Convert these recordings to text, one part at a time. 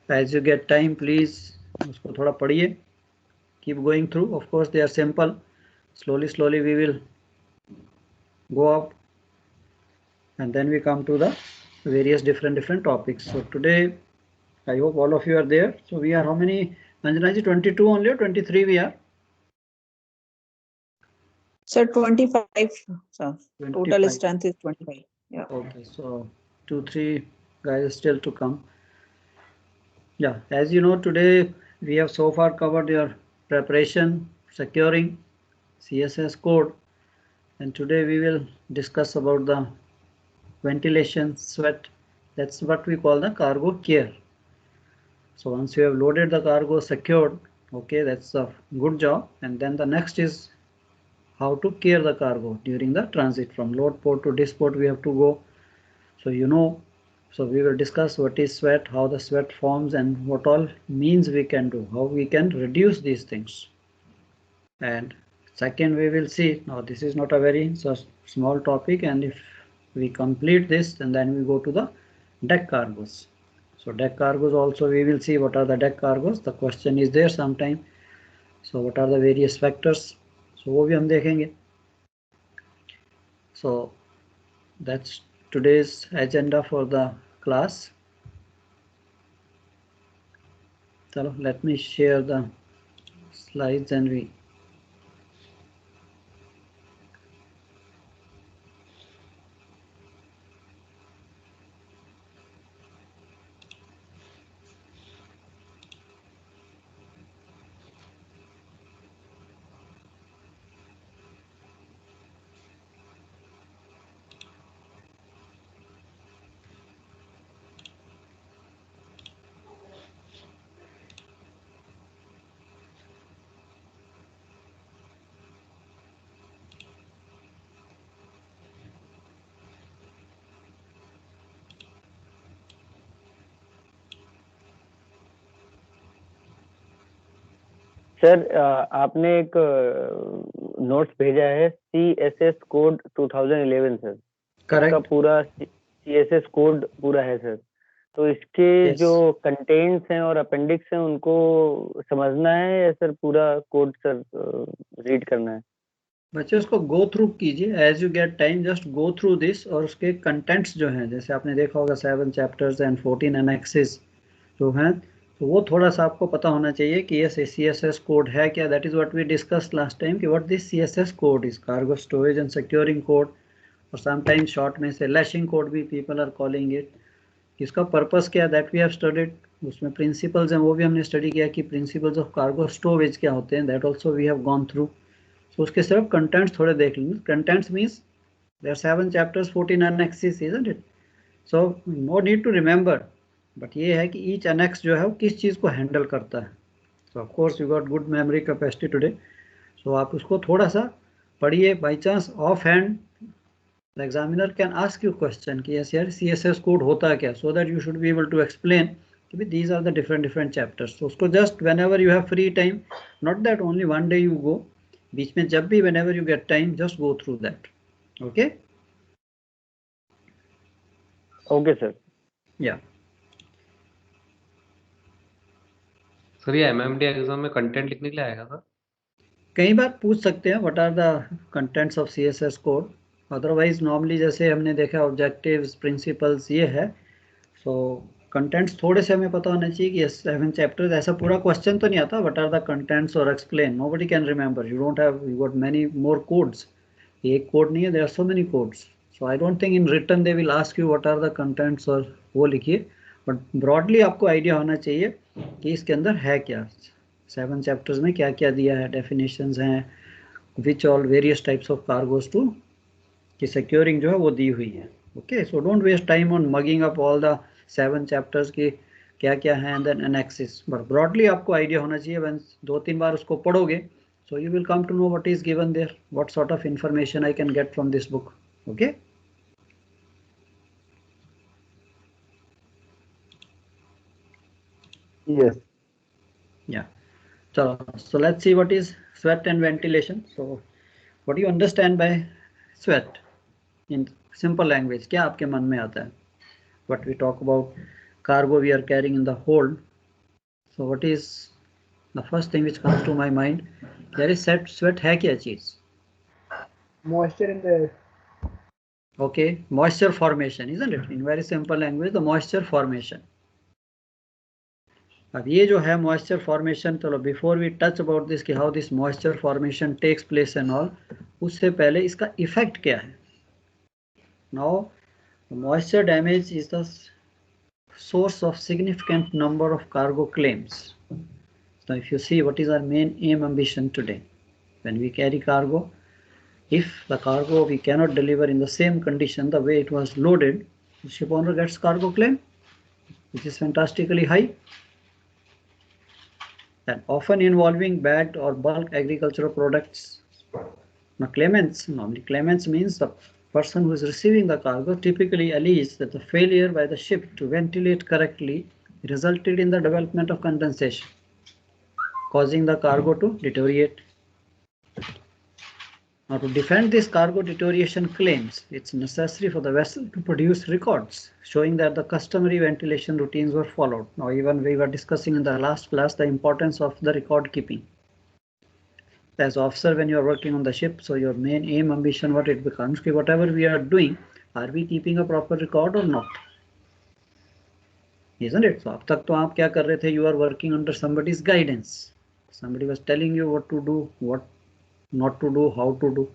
As you get time, please उसको थोड़ा पढ़िए. Keep going through. Of course, they are simple. Slowly we will go up, and then we come to the various different topics. So today, I hope all of you are there. So we are how many, Anjana ji, 22 only or 23 we are? Sir, 25. Sir, 25. Total strength is 25. Yeah. Okay, so 2-3 guys still to come. Yeah, as you know, today we have so far covered your preparation, securing, CSS code, and today we will discuss about the ventilation, sweat. That's what we call the cargo care. So once you have loaded the cargo, secured, okay, that's a good job. And then the next is how to care the cargo during the transit from load port to disport. We have to go. So you know, so we will discuss what is sweat, how the sweat forms, and what all means we can do, how we can reduce these things. And second, we will see, now this is not a very small topic, and if we complete this, and then we go to the deck cargoes. So deck cargoes also we will see what are the deck cargoes. The question is there sometime. So what are the various factors? So वो भी हम देखेंगे. So that's today's agenda for the class. So let me share the slides and we sir आपने एक notes भेजा है CSS code 2011 sir. Correct. इसका पूरा CSS कोड पूरा है सर. तो इसके Yes. जो कंटेंट्स हैं और अपेंडिक्स हैं उनको समझना है या सर पूरा कोड सर रीड करना है? बच्चे उसको गो थ्रू कीजिए as you get time. Just go through this और उसके कंटेंट्स जो हैं, जैसे आपने देखा होगा 7 चैप्टर्स एंड 14 एनेक्सेस जो हैं, तो वो थोड़ा सा आपको पता होना चाहिए कि ये CSS कोड है क्या. That is what we discuss last time कि what this CSS code is, cargo storage and securing code, और समटाइम्स शॉर्ट में से लैशिंग कोड भी पीपल आर कॉलिंग इट. इसका पर्पस क्या, दैट वी हैव स्टडीड. उसमें प्रिंसिपल्स हैं वो भी हमने स्टडी किया कि प्रिंसिपल्स ऑफ कार्गो स्टोरेज क्या होते हैं. That also we have gone through. तो उसके सिर्फ कंटेंट्स थोड़े देख लेंगे. Contents means there are 7 chapters 14 annexes, isn't it? So no need to remember, but ये है कि ईच एनेक्स जो है वो किस चीज़ को हैंडल करता है. So of course you got good memory capacity today. So आप उसको थोड़ा सा पढ़िए. By chance of hand the examiner can ask you question कि यस यार CSS कोड होता है क्या, so that you should be able to explain कि these are the different chapters. तो उसको just whenever you have free time, not that only one day you go, बीच में जब भी when ever you get time just go through that. Okay okay sir. या sir ये MMT exam में content लिखने के लिए आएगा सर? कई बार पूछ सकते हैं what are the contents of CSS code. Otherwise normally जैसे हमने देखा ऑब्जेक्टिव्स, प्रिंसिपल्स ये है. सो कंटेंट्स थोड़े से हमें पता होना चाहिए कि 7 चैप्टर्स. ऐसा पूरा क्वेश्चन तो नहीं आता व्हाट आर द कंटेंट्स और explain. Nobody can remember. You don't have, you got many more codes. एक कोड नहीं है, there are so many codes. So I don't think in written they will ask you what are the contents और वो लिखिए. But broadly आपको idea होना चाहिए कि इसके अंदर है क्या, 7 चैप्टर्स में क्या क्या दिया है, डेफिनेशंस हैं, which all various types of cargoes to की सिक्योरिंग जो है वो दी हुई है. Okay, so don't waste time on mugging up all the 7 chapters की क्या क्या है and then annexes. But broadly आपको आइडिया होना चाहिए. वन 2-3 बार उसको पढ़ोगे, so you will come to know what is given there, what sort of information I can get from this book. Okay. Yes. Yeah. So let's see what is sweat and ventilation. So what do you understand by sweat in simple language? क्या आपके मन में आता है? What we talk about cargo we are carrying in the hold. So what is the first thing which comes to my mind? There is sweat है क्या चीज? Moisture in the air. Okay, moisture formation, isn't it? In very simple language, the moisture formation. अब ये जो है moisture formation, चलो before we touch about this कि how this moisture formation takes place and all, उससे पहले इसका effect क्या है? Now, moisture damage is the source of significant number of cargo claims. So if you see what is our main aim ambition today, when we carry cargo, if the cargo we cannot deliver in the same condition the way it was loaded, the ship owner gets cargo claim, which is fantastically high, and often involving bagged or bulk agricultural products. Now normally claimants means the person who is receiving the cargo typically alleges that the failure by the ship to ventilate correctly resulted in the development of condensation, causing the cargo to deteriorate. Now, to defend these cargo deterioration claims, it's necessary for the vessel to produce records showing that the customary ventilation routines were followed. Now, even we were discussing in the last class the importance of the record keeping. As officer, when you are working on the ship, so your main aim, ambition, what it becomes, कि whatever we are doing, are we keeping a proper record or not? Isn't it? So, अब तक तो आप क्या कर रहे थे? You are working under somebody's guidance. Somebody was telling you what to do, what not to do, how to do.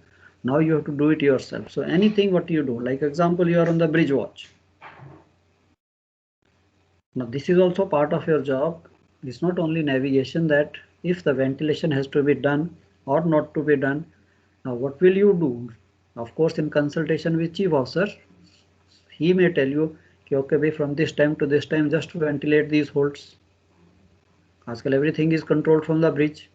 Now you have to do it yourself. So anything what you do, like example, you are on the bridge watch. Now this is also part of your job. It's not only navigation, that if the ventilation has to be done or not to be done, now what will you do? Of course, in consultation with chief officer, he may tell you, okay, from this time to this time, just ventilate these holes. Aajkal everything is controlled from the bridge,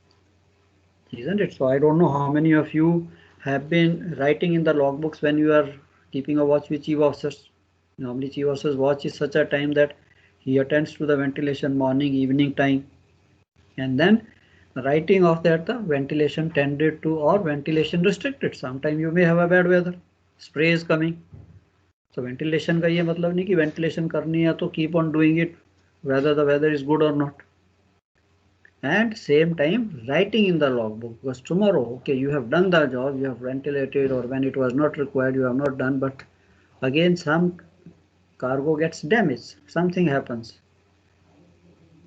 isn't it? So I don't know how many of you have been writing in the logbooks when you are keeping a watch with chief officers. Normally chief officer's watch is such a time that he attends to the ventilation morning, evening time, and then writing of that the ventilation tended to or ventilation restricted. Sometime you may have a bad weather, spray is coming. So ventilation का ये मतलब नहीं कि ventilation करनी है तो keep on doing it whether the weather is good or not. And same time writing in the logbook, because tomorrow, okay, you have done the job, you have ventilated, or when it was not required you have not done, but again some cargo gets damaged, something happens.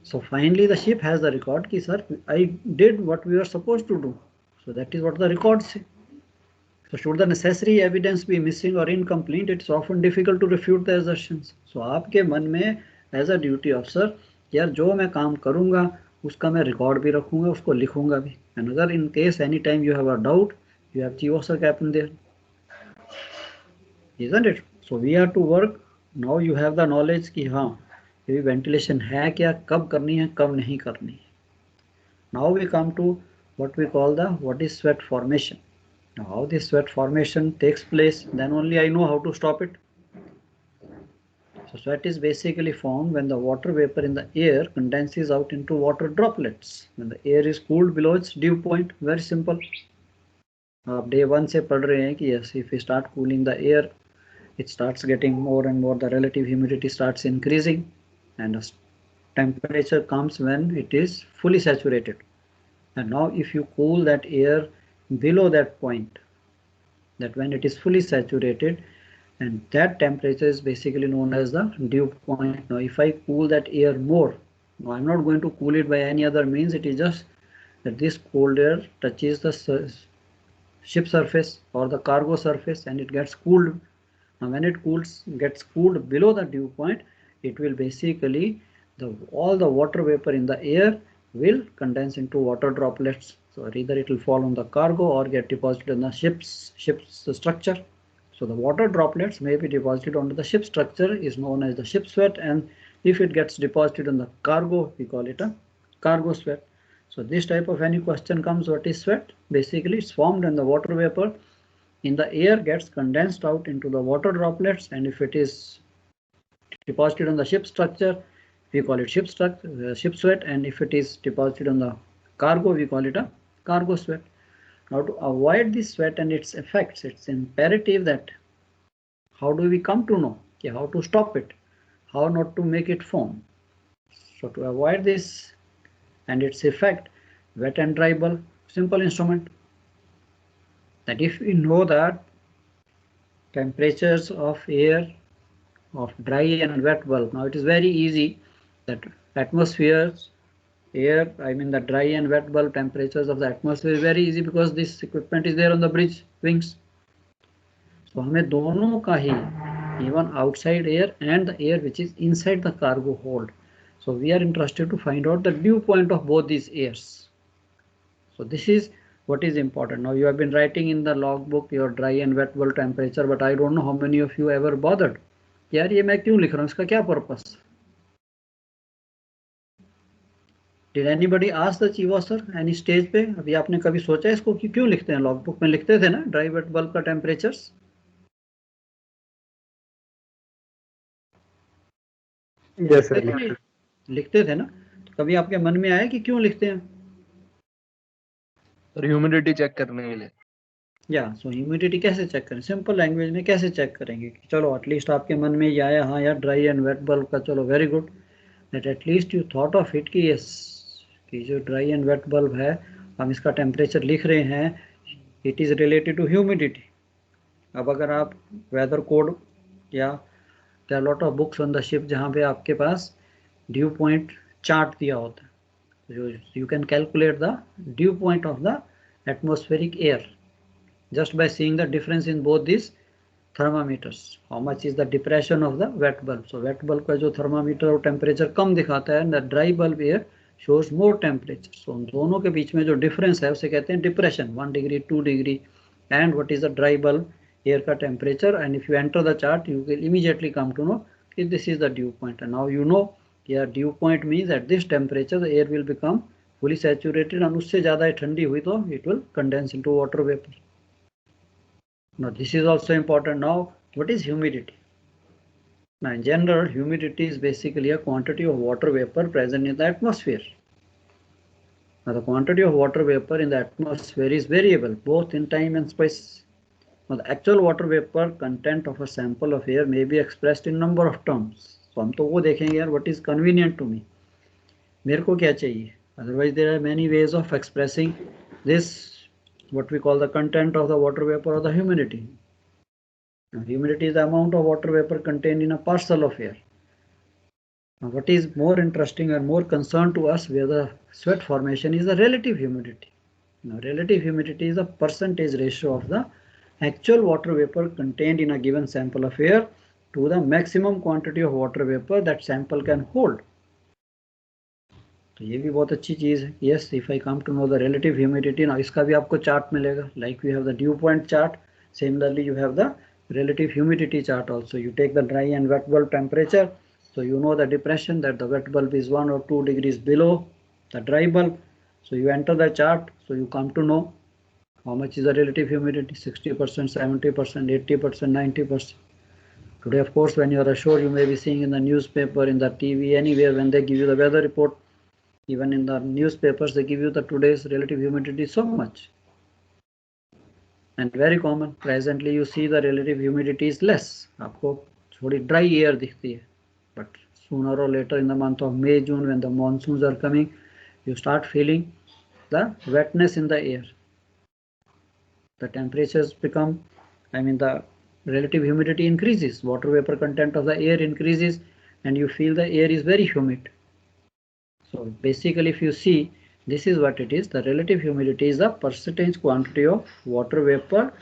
So finally the ship has the record ki sir, I did what we were supposed to do. So that is what the record say. So should the necessary evidence be missing or incomplete, it's often difficult to refute the assertions. So आपके मन में as a duty officer, यार जो मैं काम करूँगा उसका मैं रिकॉर्ड भी रखूंगा, उसको लिखूंगा भी. And अगर in case any time you have a doubt, you have chief officer captain there, isn't it? So we have to work. Now you have the knowledge कि हाँ ये ventilation है क्या, कब करनी है, कब नहीं करनी है. Now we come to what we call the what is sweat formation. Now how this sweat formation takes place, then only I know how to stop it. So sweat is basically formed when the water vapor in the air condenses out into water droplets. When the air is cooled below its dew point, very simple. आप day 1 से पढ़ रहे हैं कि yes, if we start cooling the air, it starts getting more and more, the relative humidity starts increasing, and the temperature comes when it is fully saturated. And now if you cool that air below that point, that when it is fully saturated, and that temperature is basically known as the dew point. Now if I cool that air more, now I'm not going to cool it by any other means, it is just that this cold air touches the ship surface or the cargo surface and it gets cooled. Now when it gets cooled below the dew point, it will basically, all the water vapor in the air will condense into water droplets. So either it will fall on the cargo or get deposited in the ship's structure. So the water droplets may be deposited onto the ship structure is known as the ship sweat, and if it gets deposited on the cargo, we call it a cargo sweat. So this type of any question comes, what is sweat? Basically it's formed when the water vapor in the air gets condensed out into the water droplets, and if it is deposited on the ship structure, we call it ship sweat, and if it is deposited on the cargo, we call it a cargo sweat. Now to avoid this sweat and its effects, it's imperative that how do we come to know how to stop it, how not to make it form. So to avoid this and its effect, wet and dry bulb, simple instrument. That if we know that temperatures of air of dry and wet bulb, now it is very easy that atmospheres air, I mean the dry and wet bulb temperatures of the atmosphere is very easy because this equipment is there on the bridge wings. So हमें दोनों का ही, even outside air and the air which is inside the cargo hold. So we are interested to find out the dew point of both these airs. So this is what is important. Now you have been writing in the logbook your dry and wet bulb temperature, but I don't know how many of you ever bothered. यार ये मैं क्यों लिख रहा हूँ, इसका क्या purpose? Did anybody ask the chief officer any stage पे? अभी आपने कभी सोचा इसको कि क्यों लिखते हैं? लॉगबुक में लिखते थे ना ड्राई वेट बल्ब का टेम्परेचर्स? Yes sir. लिखते थे ना, तो कभी आपके मन में आया कि क्यों लिखते हैं? ह्यूमिडिटी चेक करने के लिए। या सो ह्यूमिडिटी कैसे चेक करें? सिंपल लैंग्वेज में कैसे चेक करेंगे कि चलो एटलीस्ट आपके मन में ये आया, हाँ यार ड्राई एंड वेट बल्ब का, चलो very good, that at least you thought of it कि यस कि जो ड्राई एंड वेट बल्ब है हम इसका टेम्परेचर लिख रहे हैं, it is related to humidity. अब अगर आप वेदर कोड या there lot of books on the ship जहाँ पे आपके पास ड्यू पॉइंट चार्ट दिया होता है, जो you can calculate the dew point of the atmospheric air just by seeing the difference in both these thermometers. How much is the depression of the wet bulb? So wet bulb का जो thermometer और temperature कम दिखाता है, and the dry bulb air shows more temperature. So उन दोनों के बीच में जो difference है उसे कहते हैं depression, 1 degree, 2 degree. And what is the dry bulb air का temperature? And if you enter the chart, you will immediately come to know if this is the dew point. And now you know here dew point means at this temperature the air will become fully saturated, and उससे ज़्यादा ठंडी हुई तो it will condense into water vapor. Now this is also important. Now what is humidity? Now in general, humidity is basically a quantity of water vapor present in the atmosphere. Now the quantity of water vapor in the atmosphere is variable both in time and space. Now the actual water vapor content of a sample of air may be expressed in number of terms. So हम तो वो देखेंगे यार what is convenient to me. मेरे को क्या चाहिए? Otherwise there are many ways of expressing this, what we call the content of the water vapor or the humidity. Now, humidity is the amount of water vapor contained in a parcel of air. Now, what is more interesting and more concerned to us where the sweat formation is the relative humidity. Now, relative humidity is the percentage ratio of the actual water vapor contained in a given sample of air to the maximum quantity of water vapor that sample can hold. तो ये भी बहुत अच्छी चीज़ है. Yes, if I come to know the relative humidity, ना इसका भी आपको चार्ट मिलेगा. Like we have the dew point chart, similarly you have the relative humidity chart also. You take the dry and wet bulb temperature, so you know the depression that the wet bulb is 1 or 2 degrees below the dry bulb. So you enter the chart, so you come to know how much is the relative humidity, 60%, 70%, 80%, 90%. Today, of course, when you are ashore, you may be seeing in the newspaper, in the TV, anywhere when they give you the weather report, even in the newspapers, they give you the today's relative humidity so much. And very common, presently you see the relative humidity is less. आपको थोड़ी dry air दिखती है. But sooner or later in the month of May, June, when the monsoons are coming, you start feeling the wetness in the air. The temperatures become, the relative humidity increases. Water vapor content of the air increases and you feel the air is very humid. So basically if you see, this is what it is. The relative humidity is the percentage quantity of water vapor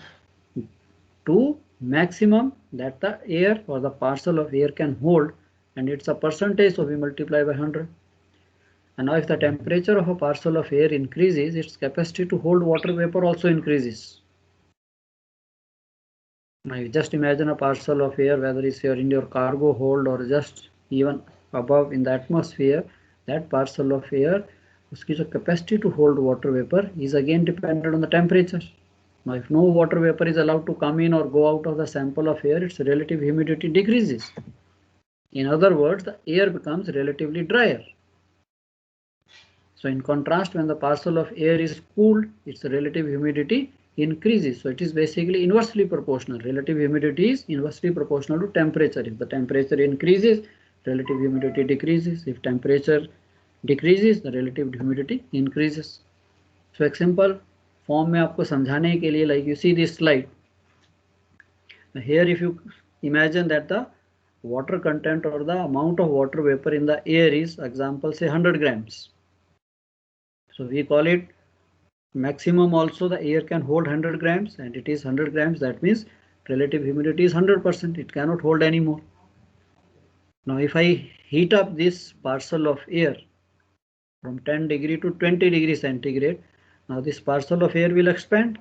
to maximum that the air or the parcel of air can hold, and it's a percentage, so we multiply by 100. And now if the temperature of a parcel of air increases, its capacity to hold water vapor also increases. Now you just imagine a parcel of air, whether it's in your cargo hold or just even above in the atmosphere, that parcel of air, उसकी जो capacity to hold water vapor is again dependent on the temperature. Now if no water vapor is allowed to come in or go out of the sample of air, its relative humidity decreases. In other words, the air becomes relatively drier. So in contrast, when the parcel of air is cooled, its relative humidity increases. So it is basically inversely proportional. Relative humidity is inversely proportional to temperature. If the temperature increases, relative humidity decreases. If temperature decreases, the relative humidity increases. So एक simple form में आपको समझाने के लिए, like you see this slide. Here if you imagine that the water content or the amount of water vapor in the air is, example say 100 grams. So we call it maximum. Also the air can hold 100 grams and it is 100 grams. That means relative humidity is 100%. It cannot hold anymore. Now if I heat up this parcel of air from 10 degree to 20 degree centigrade, now this parcel of air will expand.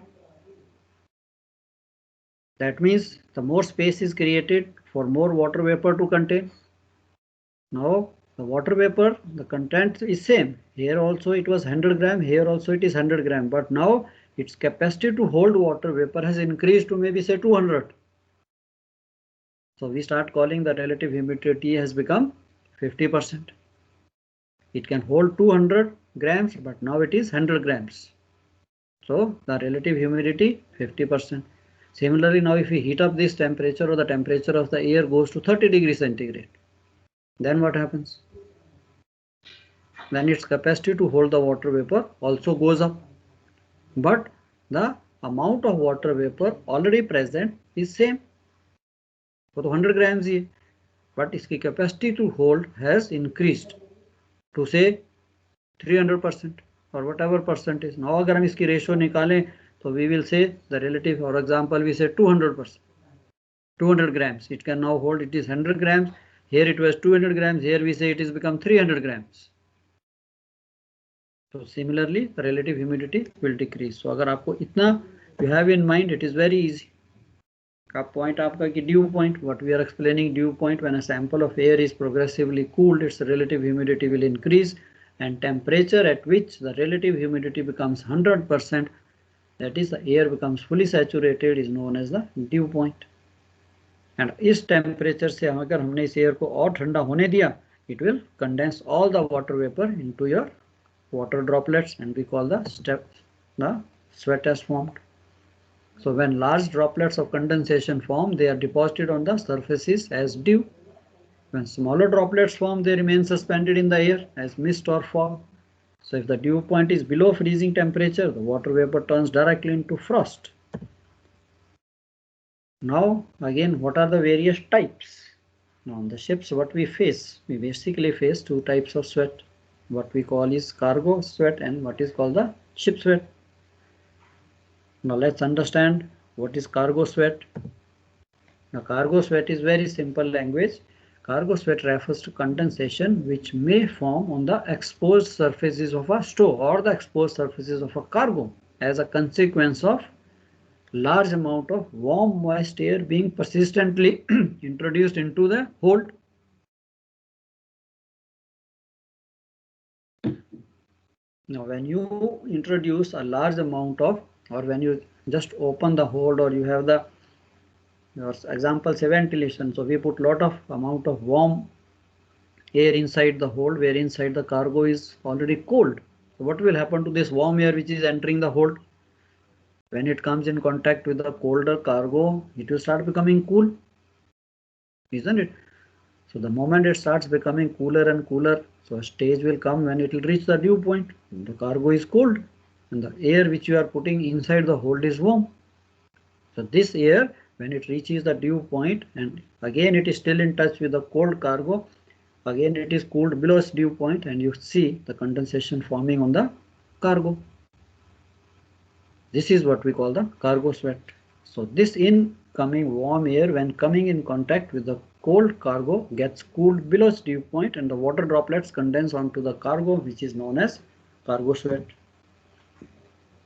That means the more space is created for more water vapor to contain. Now the water vapor, the content is same. Here also it was 100 gram, here also it is 100 gram, but now its capacity to hold water vapor has increased to maybe say 200. So we start calling the relative humidity has become 50%. It can hold 200 grams, but now it is 100 grams. So the relative humidity 50%. Similarly, now if we heat up this temperature, or the temperature of the air goes to 30 degrees centigrade, then what happens? Then its capacity to hold the water vapor also goes up. But the amount of water vapor already present is same. So 100 grams here, but its capacity to hold has increased to say 300% or whatever percentage. Now अगर हम इसकी ratio निकालें, so we will say the relative, for example, we say 200%, 200 grams. It can now hold, it is 100 grams. Here it was 200 grams. Here we say it is become 300 grams. So similarly, the relative humidity will decrease. So अगर आपको इतना you have in mind, it is very easy. Ka point आपका कि dew point, what we are explaining, dew point, when a sample of air is progressively cooled, its relative humidity will increase, and temperature at which the relative humidity becomes 100%, that is the air becomes fully saturated, is known as the dew point. And इस temperature से अगर हमने इस air को और ठंडा होने दिया, it will condense all the water vapor into your water droplets, and we call the sweat as formed. So when large droplets of condensation form, they are deposited on the surfaces as dew. When smaller droplets form, they remain suspended in the air as mist or fog. So if the dew point is below freezing temperature, the water vapor turns directly into frost. Now again, what are the various types? Now on the ships, what we face? We basically face two types of sweat. What we call is cargo sweat and what is called the ship sweat. Now let's understand what is cargo sweat. Now cargo sweat is very simple language. Cargo sweat refers to condensation which may form on the exposed surfaces of a stow or the exposed surfaces of a cargo as a consequence of large amount of warm moist air being persistently introduced into the hold. Now when you introduce a large amount of, or when you just open the hold, or you have the, your example say ventilation, so we put lot of amount of warm air inside the hold where inside the cargo is already cold. So what will happen to this warm air which is entering the hold? When it comes in contact with the colder cargo, it will start becoming cool, isn't it? So the moment it starts becoming cooler and cooler, so a stage will come when it will reach the dew point. The cargo is cold and the air which you are putting inside the hold is warm. So this air, when it reaches the dew point, and again it is still in touch with the cold cargo, again it is cooled below its dew point, and you see the condensation forming on the cargo. This is what we call the cargo sweat. So this incoming warm air, when coming in contact with the cold cargo, gets cooled below its dew point and the water droplets condense onto the cargo, which is known as cargo sweat.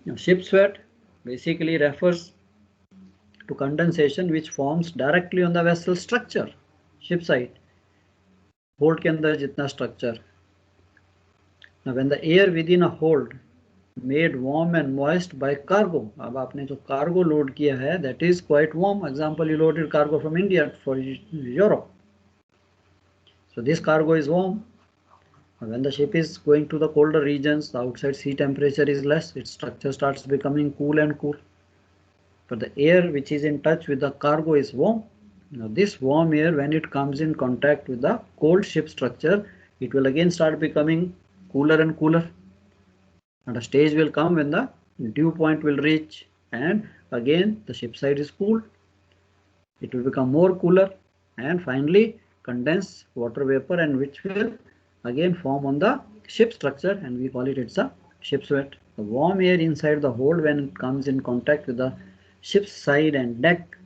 Now, ship sweat basically refers to condensation which forms directly on the vessel structure, ship side, hold के अंदर जितना structure. Now when the air within a hold made warm and moist by cargo, अब आपने जो cargo load किया है, that is quite warm. Example, you loaded cargo from India for Europe. So this cargo is warm. When the ship is going to the colder regions, the outside sea temperature is less, its structure starts becoming cool and cool. But the air which is in touch with the cargo is warm. Now this warm air, when it comes in contact with the cold ship structure, it will again start becoming cooler and cooler, and a stage will come when the dew point will reach, and again the ship side is cooled. It will become more cooler, and finally condense water vapor, and which will again form on the ship structure, and we call it's a ship sweat. The warm air inside the hold, when it comes in contact with the ship's side and deck,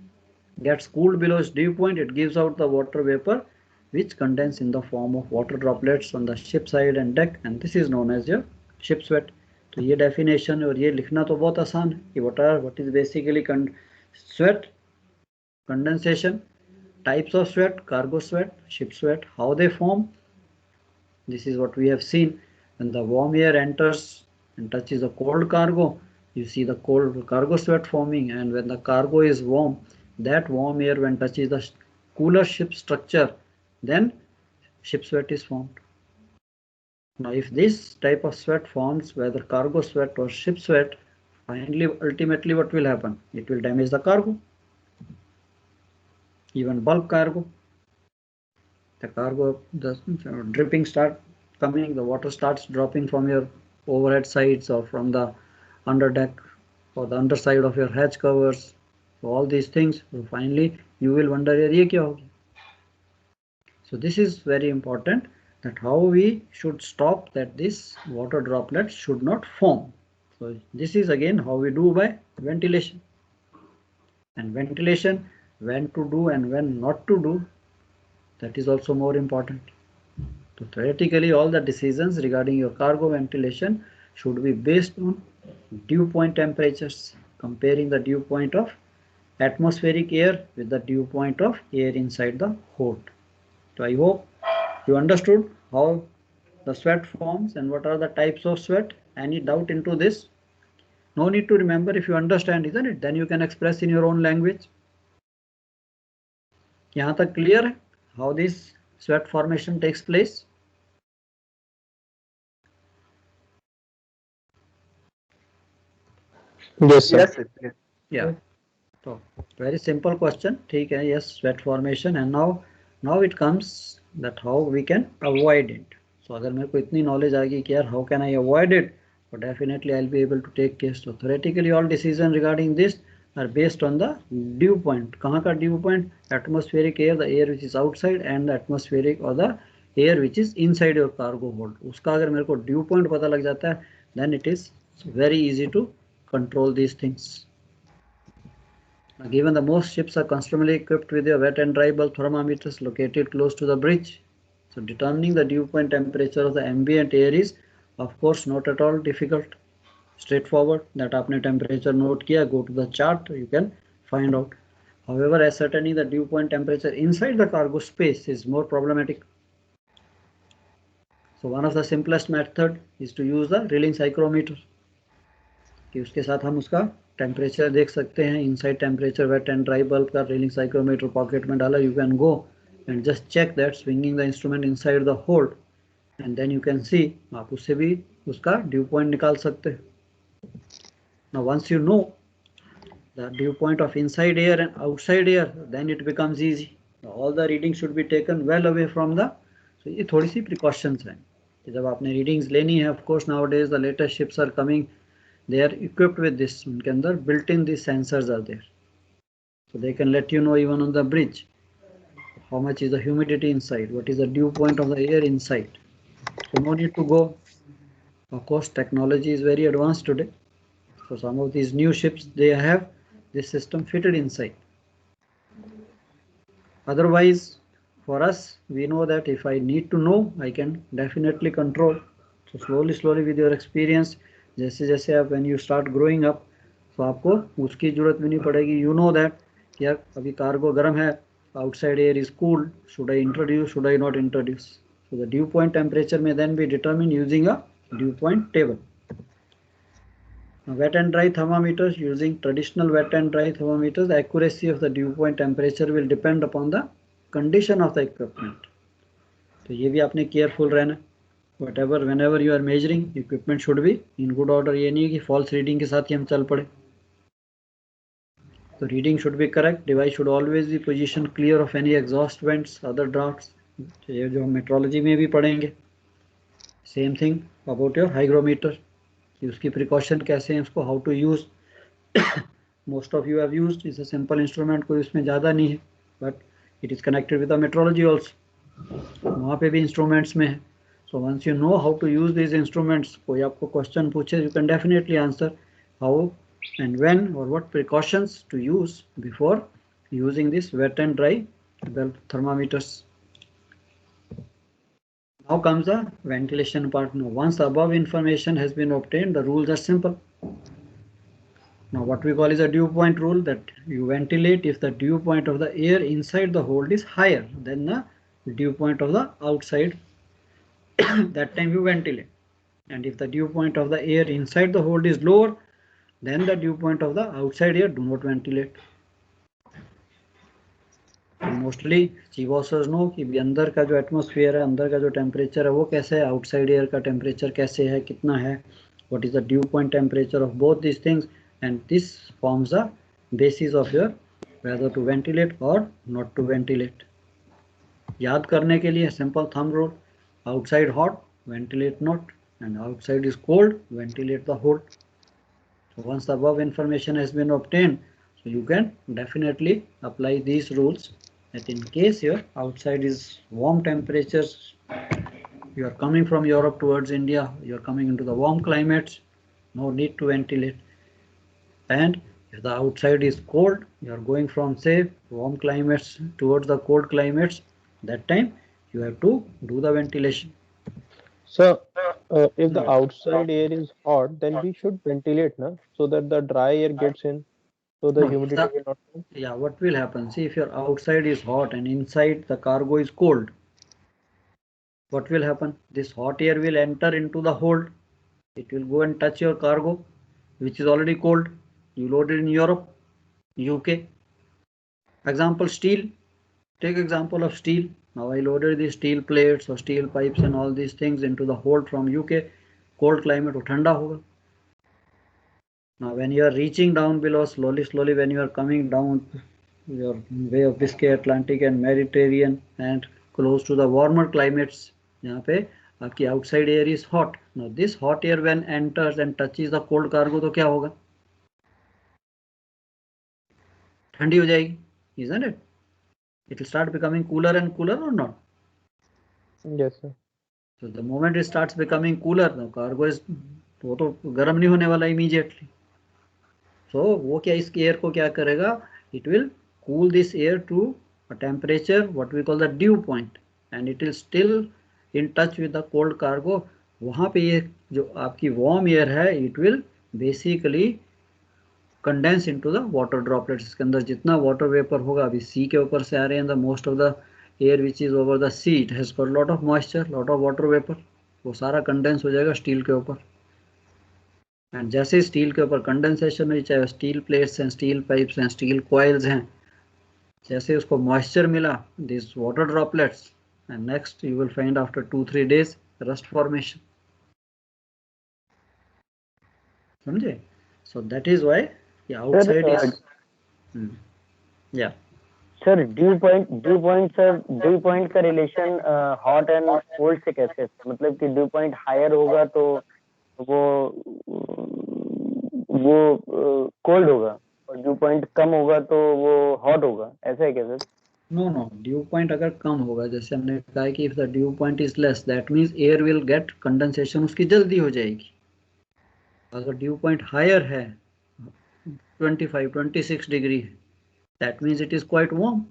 gets cooled below its dew point. It gives out the water vapor which condense in the form of water droplets on the ship side and deck, and this is known as your ship sweat. तो ये definition और ये लिखना तो बहुत आसान है कि what is basically sweat, condensation, types of sweat, cargo sweat, ship sweat, how they form. This is what we have seen. When the warm air enters and touches the cold cargo, you see the cold cargo sweat forming, and when the cargo is warm, that warm air when touches the cooler ship structure, then ship sweat is formed. Now if this type of sweat forms, whether cargo sweat or ship sweat, finally ultimately what will happen? It will damage the cargo, even bulk cargo. The cargo, the dripping start coming, the water starts dropping from your overhead sides or from the underdeck or the underside of your hatch covers. So all these things, so finally you will wonder, ye kya ho gaya? So this is very important, that how we should stop that this water droplets should not form. So this is again how we do by ventilation. And ventilation, when to do and when not to do, that is also more important. So theoretically all the decisions regarding your cargo ventilation should be based on dew point temperatures, comparing the dew point of atmospheric air with the dew point of air inside the hold. So I hope you understood how the sweat forms and what are the types of sweat. Any doubt into this? No need to remember, if you understand, isn't it? Then you can express in your own language. यहाँ तक clear है how this sweat formation takes place? Yes, sir. Yes, sir. Yeah. So very simple question. ठीक है, yes, sweat formation, and now it comes that how we can avoid it. So अगर मेरे को इतनी knowledge आ गई कि यार how can I avoid it, so definitely I'll be able to take case. So theoretically all decisions regarding this are based on the dew point. कहाँ का dew point? Atmospheric air, the air which is outside, and the atmospheric or the air which is inside your cargo hold. उसका अगर मेरे को dew point पता लग जाता है, then it is very easy to control these things. Now, given the most ships are customarily equipped with a wet and dry bulb thermometers located close to the bridge, so determining the dew point temperature of the ambient air is of course not at all difficult. Straightforward, that आपने temperature note किया, go to the chart, you can find out. However, ascertaining the dew point temperature inside the cargo space is more problematic. So one of the simplest method is to use the Rilling psychrometer. कि उसके साथ हम उसका temperature देख सकते हैं. Inside temperature wet and dry bulb का reeling psychrometer pocket में डाला, you can go and just check that swinging the instrument inside the hold, and then you can see, आप उससे भी उसका ड्यू पॉइंट निकाल सकते हैं. Now once you know the dew point of inside air and outside air, then it becomes easy. All the reading should be taken well away from the. सो ये थोड़ी सी precautions हैं कि जब आपने रीडिंग्स लेनी है. Of course nowadays the latest ships are coming, they are equipped with this. उनके अंदर built in these sensors are there, so they can let you know even on the bridge how much is the humidity inside, what is the dew point of the air inside. So no need to go. Of course technology is very advanced today, so some of these new ships they have this system fitted inside. Otherwise for us, we know that if I need to know, I can definitely control. So slowly with your experience, जैसे जैसे आप when you start growing up, तो आपको उसकी जरूरत भी नहीं पड़ेगी. You know that यार अभी कार्गो गर्म है, outside air is cool, should I introduce, should I not introduce? So the dew point temperature may then be determined using a dew point table. Now, wet and dry thermometers, using traditional wet and dry thermometers, the accuracy of the dew point temperature will depend upon the condition of the equipment. तो ये भी आपने careful रहना. Whatever, whenever you are measuring, equipment should be in good order. ये नहीं कि false reading के साथ ही हम चल पड़े. So reading should be correct. Device should always be positioned clear of any exhaust vents, other drafts. ये जो हम metrology में भी पढ़ेंगे. Same thing about your hygrometer, कि उसकी प्रिकॉशन कैसे हैं, उसको how to use. Most of you have used, is a simple instrument, कोई उसमें ज़्यादा नहीं है, but it is connected with the metrology also, वहाँ पे भी इंस्ट्रूमेंट्स में है। So once you know how to use this instruments, कोई आपको क्वेश्चन पूछे, you can definitely answer how and when or what precautions to use before using this wet and dry belt thermometers. Now comes the ventilation part. Now once the above information has been obtained, the rules are simple. Now what we call is a dew point rule, that you ventilate if the dew point of the air inside the hold is higher than the dew point of the outside. That time you ventilate. And if the dew point of the air inside the hold is lower, then the dew point of the outside air, do not ventilate. Mostly chief officers know कि अंदर का जो atmosphere है, अंदर का जो temperature है वो कैसे है, आउटसाइड एयर का टेम्परेचर कैसे है, कितना है, what is the dew point temperature of both this things, and this forms the basis of your weather to ventilate or not to ventilate. याद करने के लिए simple thumb rule, outside hot ventilate not, and outside is cold ventilate the hold. So once the above information has been obtained, so you can definitely apply these rules, that in case your outside is warm temperatures, you are coming from Europe towards India, you are coming into the warm climates, no need to ventilate. And if the outside is cold, you are going from say warm climates towards the cold climates, that time you have to do the ventilation. So, if the outside air is hot, then we should ventilate, na, so that the dry air gets in, so the No, humidity will not come. yeah, what will happen? See, if your outside is hot and inside the cargo is cold, what will happen? This hot air will enter into the hold. It will go and touch your cargo, which is already cold. You loaded in Europe, UK. Example, steel. Take example of steel. Now I loaded the steel plates or steel pipes and all these things into the hold from UK. Cold climate, वो ठंडा होगा. Now when you are reaching down below, slowly when you are coming down your way of Biscay, Atlantic and Mediterranean and close to the warmer climates, यहाँ पे आपकी outside air is hot. Now this hot air when enters and touches the cold cargo, तो क्या होगा? ठंडी हो जाएगी, isn't it? It will start becoming cooler and cooler or not? Yes, sir. So the moment it starts becoming cooler, the cargo is, वो तो गर्म नहीं होने वाला immediately. So वो क्या इस एयर को क्या करेगा? It will cool this air to a temperature what we call the dew point, and it will still in touch with the cold cargo. वहाँ पे ये जो आपकी warm air है, it will basically condense into the water droplets. इसके अंदर जितना water vapor होगा, अभी sea के ऊपर से आ रहे हैं, the most of the air which is over the sea, it has got lot of moisture, lot of water vapor, वो सारा condense हो जाएगा स्टील के ऊपर. एंड जैसे स्टील के ऊपर कंडेंसेशन हुई, चाहे स्टील प्लेट्स हैं, स्टील पाइप्स हैं, स्टील कॉइल्स हैं, जैसे उसको मॉइस्चर मिला, this water droplets, and next you will find after 2-3 days rust formation. समझे? So that is why outside is या सर ड्यू पॉइंट का रिलेशन हॉट एंड कोल्ड से कैसे, मतलब कि ड्यू पॉइंट हायर होगा तो वो कोल्ड होगा और ड्यू पॉइंट कम होगा तो वो हॉट होगा, ऐसा है क्या सर? नो, ड्यू पॉइंट अगर कम होगा, जैसे हमने कहा कि if the dew point is less, that means air will get condensation, उसकी जल्दी हो जाएगी. अगर ड्यू पॉइंट हायर है, 25-26 डिग्री है, that means it is quite warm,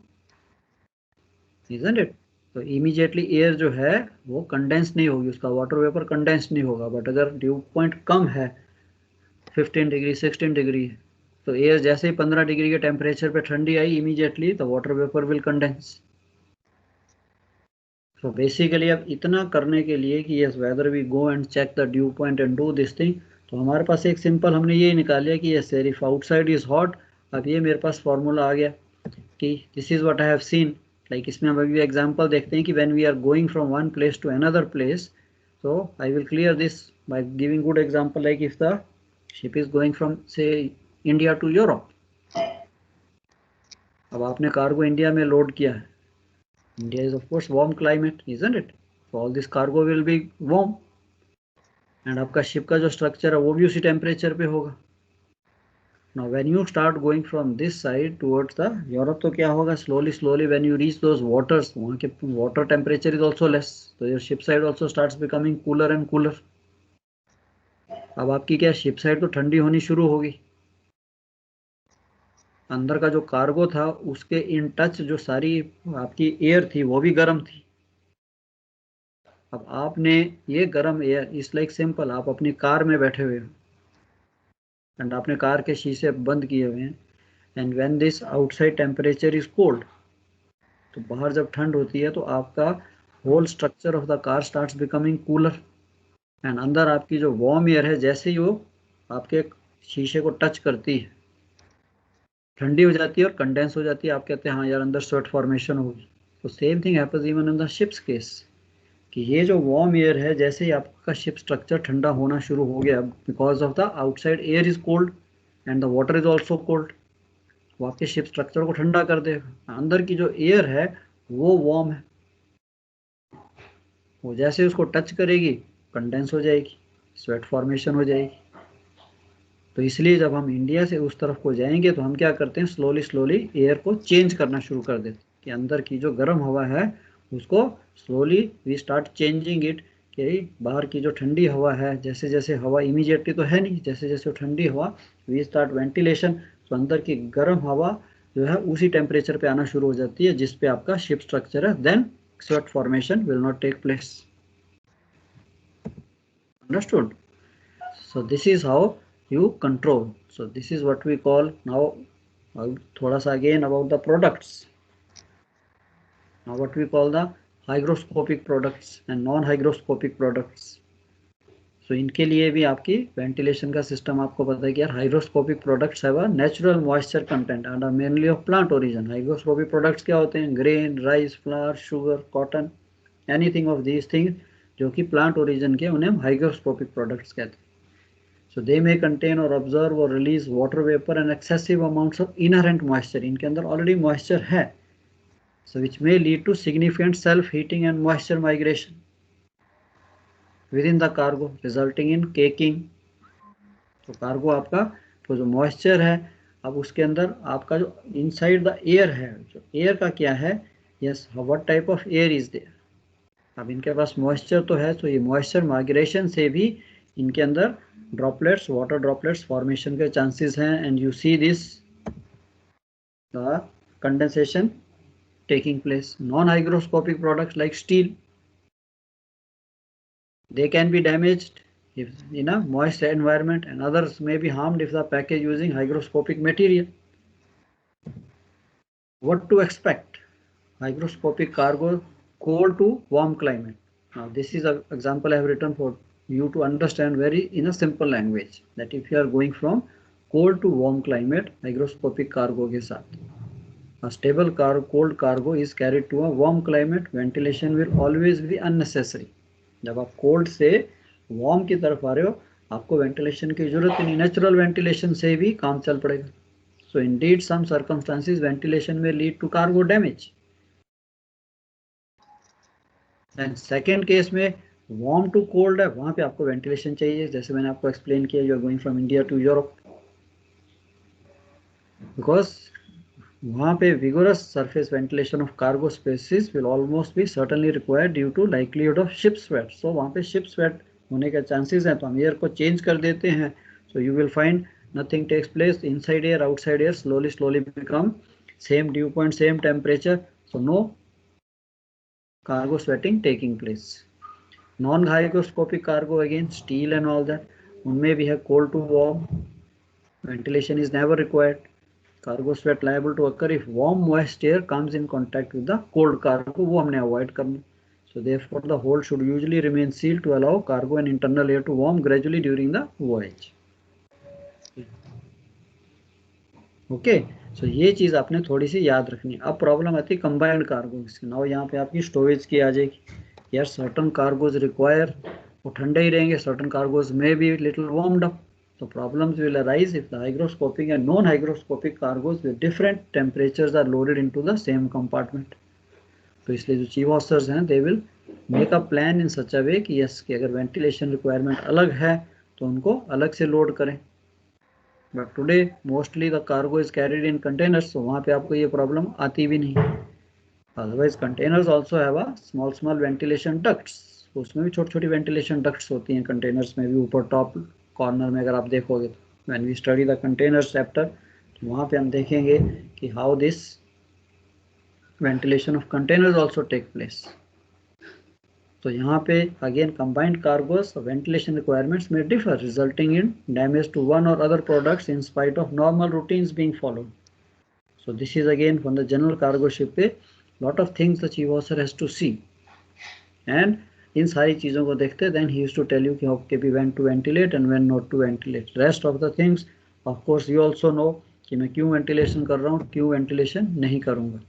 isn't it? तो इमीडिएटली एयर जो है वो कंडेंस नहीं होगी, उसका वाटर वेपर कंडेंस नहीं होगा. बट अगर ड्यू पॉइंट कम है, 15 डिग्री 16 डिग्री, तो एयर जैसे ही 15 डिग्री के टेम्परेचर पे ठंडी आई, immediately the water vapour will condense. So basically अब इतना करने के लिए कि yes whether we go and check the dew point and do this thing, तो हमारे पास एक सिंपल हमने ये निकाल लिया कि yes if outside is hot, अब ये मेरे पास फॉर्मूला आ गया कि this is what I have seen. Like इसमें हम अभी एग्जांपल देखते हैं कि when we are going from one place to another place, so I will clear this by giving good example. Like if the ship is going from से India to Europe, अब आपने cargo India में load किया है. India is of course warm climate, isn't it? So all this cargo will be warm, and आपका ship का जो structure है वो भी उसी टेम्परेचर पे होगा। Now when you start going from this side towards the Europe, तो क्या होगा, slowly when you reach those waters, वहाँ के water temperature is also less, so your ship side also starts becoming cooler and cooler. अब आपकी क्या ship side तो ठंडी होनी शुरू होगी, अंदर का जो कार्गो था उसके इन टच जो सारी आपकी एयर थी वो भी गर्म थी। अब आपने ये गर्म एयर, इस लाइक सिंपल, आप अपनी कार में बैठे हुए हो एंड आपने कार के शीशे बंद किए हुए हैं, and when this outside temperature is cold, तो बाहर जब ठंड होती है तो आपका whole structure of the car starts becoming cooler, and अंदर आपकी जो वार्म एयर है जैसे ही वो आपके शीशे को टच करती है ठंडी हो जाती है और कंडेंस हो जाती है, आप कहते हैं हाँ यार अंदर स्वेट फॉर्मेशन होगी। तो same thing happens even in the ships case, कि ये जो वार्म एयर है जैसे ही आपका शिप स्ट्रक्चर ठंडा होना शुरू हो गया because of the outside air is cold and the water is also cold, वो आपके शिप स्ट्रक्चर को ठंडा कर देगा। अंदर की जो एयर है वो वार्म है, वो जैसे उसको टच करेगी कंडेंस हो जाएगी, स्वेट फॉर्मेशन हो जाएगी। तो इसलिए जब हम इंडिया से उस तरफ को जाएंगे तो हम क्या करते हैं, स्लोली एयर को चेंज करना शुरू कर देते हैं, कि अंदर की जो गर्म हवा है उसको slowly we start changing it, कि बाहर की जो ठंडी हवा है, जैसे जैसे हवा इमीडिएटली तो है नहीं, जैसे जैसे ठंडी हवा वी स्टार्ट वेंटिलेशन, तो अंदर की गर्म हवा जो है उसी टेम्परेचर पे आना शुरू हो जाती है जिस पे आपका शिप स्ट्रक्चर है, then sweat formation will not take place. Understood? So this is how you control. So this is what we call now thoda sa again about the products. Now what we call the hygroscopic products and non-hygroscopic products. So इनके लिए भी आपकी ventilation का system आपको पता है कि यार hygroscopic products have a natural moisture content and are mainly of plant origin. Hygroscopic products क्या होते हैं, grain, rice, flour, sugar, cotton, anything of these things जो कि plant origin के, उन्हें हम hygroscopic products कहते हैं। So they may contain or absorb or release water vapor and excessive amounts of inherent moisture. इनके अंदर already moisture है, so which may lead to significant self-heating and moisture migration within the cargo, resulting in caking. तो cargo आपका तो जो moisture है, अब उसके अंदर आपका जो inside the air है, जो air का क्या है, yes, what type of air is there. अब इनके पास moisture तो है, तो ये moisture migration से भी इनके अंदर ड्रॉपलेट्स, वाटर ड्रॉपलेट्स फॉर्मेशन के चांसेस हैं, and you see this the condensation taking place. Non hygroscopic products like steel, they can be damaged if in a moist environment, and others may be harmed if the package using hygroscopic material. What to expect? Hygroscopic cargo, cold to warm climate. Now this is an example I have written for you to understand very in a simple language, that if you are going from cold to warm climate hygroscopic cargo के साथ, a stable cold cargo is carried to a warm climate, ventilation will always be unnecessary. जब आप cold से warm की तरफ आ रहे हो आपको ventilation की जरूरत नहीं, natural ventilation से भी काम चल पड़ेगा। So indeed some circumstances ventilation may lead to cargo damage. And second case में वार्म टू कोल्ड है, वहां पे आपको वेंटिलेशन चाहिए, जैसे मैंने आपको एक्सप्लेन किया, you are going from India to Europe, because वहां पे vigorous surface ventilation of cargo spaces will almost be certainly required due to likelihood of ship sweat. So वहां पे शिप स्वेट होने के चांसेस हैं, तो हम एयर को चेंज कर देते हैं, so you will find nothing takes place, inside air outside air slowly become same dew point, same temperature, so no cargo sweating taking place. Non-hygroscopic cargo, again steel and all that, unme bhi hai cold to warm, ventilation is never required, cargo sweat liable to occur if warm moist air comes in contact with the cold cargo, wo humne avoid karna. So therefore the hold should usually remain sealed to allow cargo and internal air to warm gradually during the voyage. Okay, so ये चीज़ आपने थोड़ी सी याद रखनी है। अब problem आती है कंबाइंड कार्गो की। नाउ यहाँ पे आपकी स्टोरेज की आ जाएगी, यार सर्टन कार्गोज रिक्वायर वो ठंडे ही रहेंगे, सर्टन कार्गोज में बी लिटिल वार्म्ड अप, तो problems will arise if the hygroscopic and non hygroscopic cargoes with different temperatures are loaded into the same compartment. तो इसलिए जो चीफ ऑफिसर्स हैं they will make a plan in such a way कि yes कि अगर ventilation requirement अलग है तो उनको अलग से लोड करें। But today mostly the cargo is carried in containers, तो वहाँ पे आपको ये प्रॉब्लम आती भी नहीं। Otherwise containers also have a small ventilation ducts, उसमें भी छोटी छोटी वेंटिलेशन डक्ट्स होती हैं कंटेनर्स में भी, ऊपर टॉप कॉर्नर में अगर आप देखोगे तो when we study the containers chapter तो वहाँ पे हम देखेंगे कि how this ventilation of containers also take place. तो यहाँ पे again combined cargoes ventilation requirements may differ resulting in damage to one or other products in spite of normal routines being followed. So this is again from the general cargo ship पे lot of things the chief officer has to see, and इन सारी चीज़ों को देखते then he used to tell you कि okay be when to ventilate and when not to ventilate. Rest of the things of course you also know कि मैं क्यों ventilation कर रहा हूँ, क्यों ventilation नहीं करूँगा.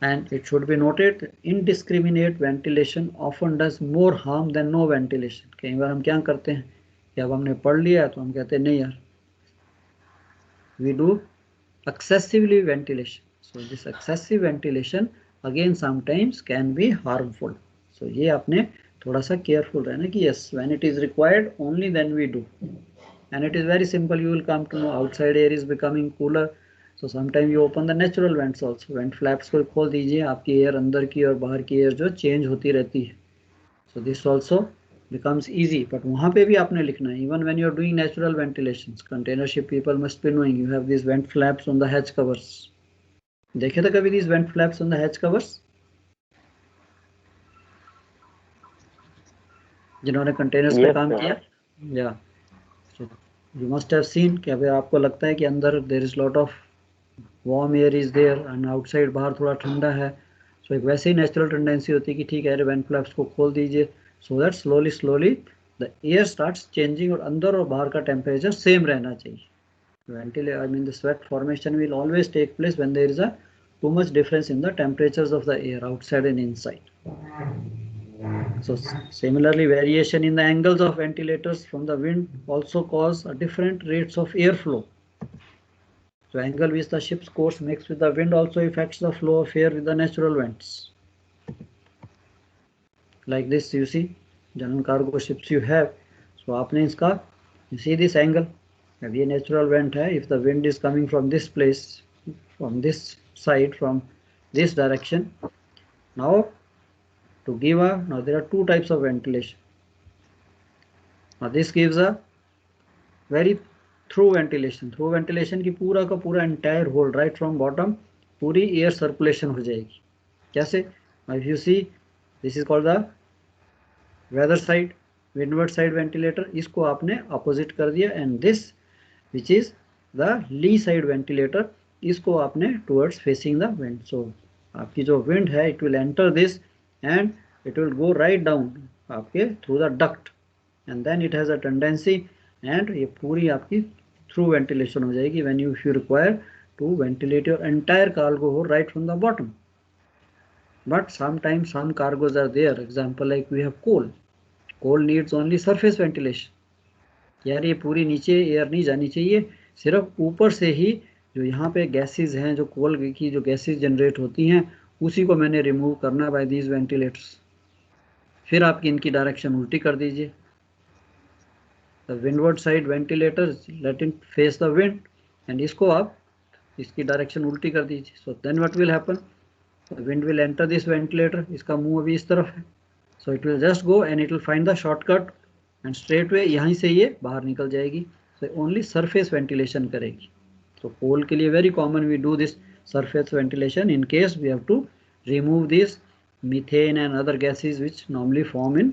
And it should be noted indiscriminate ventilation often does more harm than no ventilation. कई बार हम क्या करते हैं कि अब हमने पढ़ लिया तो हम कहते हैं नहीं यार, we do excessively ventilation. So this excessive ventilation again sometimes can be harmful. So ये आपने थोड़ा सा careful रहना कि yes when it is required only then we do. And it is very simple, you will come to know outside air is becoming cooler. So sometimes you open the natural vents also. Vent flaps को खोल दीजिए, आपकी air अंदर की और बाहर की air जो चेंज होती रहती है. So this also becomes easy. But वहाँ पे भी आपने लिखना है. Even when you are doing natural ventilations, container ship people must be knowing you have these vent flaps on the hatch covers. देखे थे कभी these vent flaps on the hatch covers? जिन्होंने containers पे काम किया? Yeah. So you must have seen कि अगर आपको लगता है कि अंदर there is lot of warm air is there and outside बाहर थोड़ा ठंडा है, so एक वैसे ही नेचुरल टेंडेंसी होती है कि ठीक है वेंट फ्लैप्स को खोल दीजिए so that slowly the air starts changing और अंदर और बाहर का टेम्परेचर सेम रहना चाहिए. I mean the sweat formation will always take place when there is a too much difference in the temperatures of the air outside and inside. So similarly variation in the angles of ventilators from the wind also cause a different rates of airflow. So angle which the ship's course makes with the wind also affects the flow of air with the natural vents. Like this you see, general cargo ships you have. So आपने इसका, you see this angle, अब ये natural vent है. If the wind is coming from this place, from this side, from this direction, now to give a, now there are two types of ventilation. Now this gives a very through ventilation की पूरा का पूरा entire whole right from bottom पूरी air circulation हो जाएगी. कैसे? If you see this is called the weather side, windward side ventilator, इसको आपने अपोजिट कर दिया, and this which is the lee side ventilator, इसको आपने towards facing the wind. So आपकी जो विंड है it will enter this and it will go right down आपके through the duct, and then it has a tendency, and ये पूरी आपकी through ventilation हो जाएगी when you if you require to ventilate your entire cargo हो right from the bottom. But sometimes some cargoes are there, example like we have coal needs only surface ventilation. यार ये पूरी नीचे air नहीं जानी चाहिए, सिर्फ ऊपर से ही जो यहाँ पे गैसेज हैं, जो कोल की जो गैसेज जनरेट होती हैं उसी को मैंने रिमूव करना बाय दीज वेंटिलेटर्स. फिर आपकी इनकी डायरेक्शन उल्टी कर दीजिए. The windward side ventilator let it face the wind, and इसको आप इसकी डायरेक्शन उल्टी कर दीजिए. So then what will happen? The wind will enter this ventilator. इसका मुंह अभी इस तरफ है, so it will just go and it will find the shortcut and straight way यहीं से ये बाहर निकल जाएगी. So only surface ventilation करेगी. So coal के लिए very common we do this surface ventilation in case we have to remove this methane and other gases which normally form in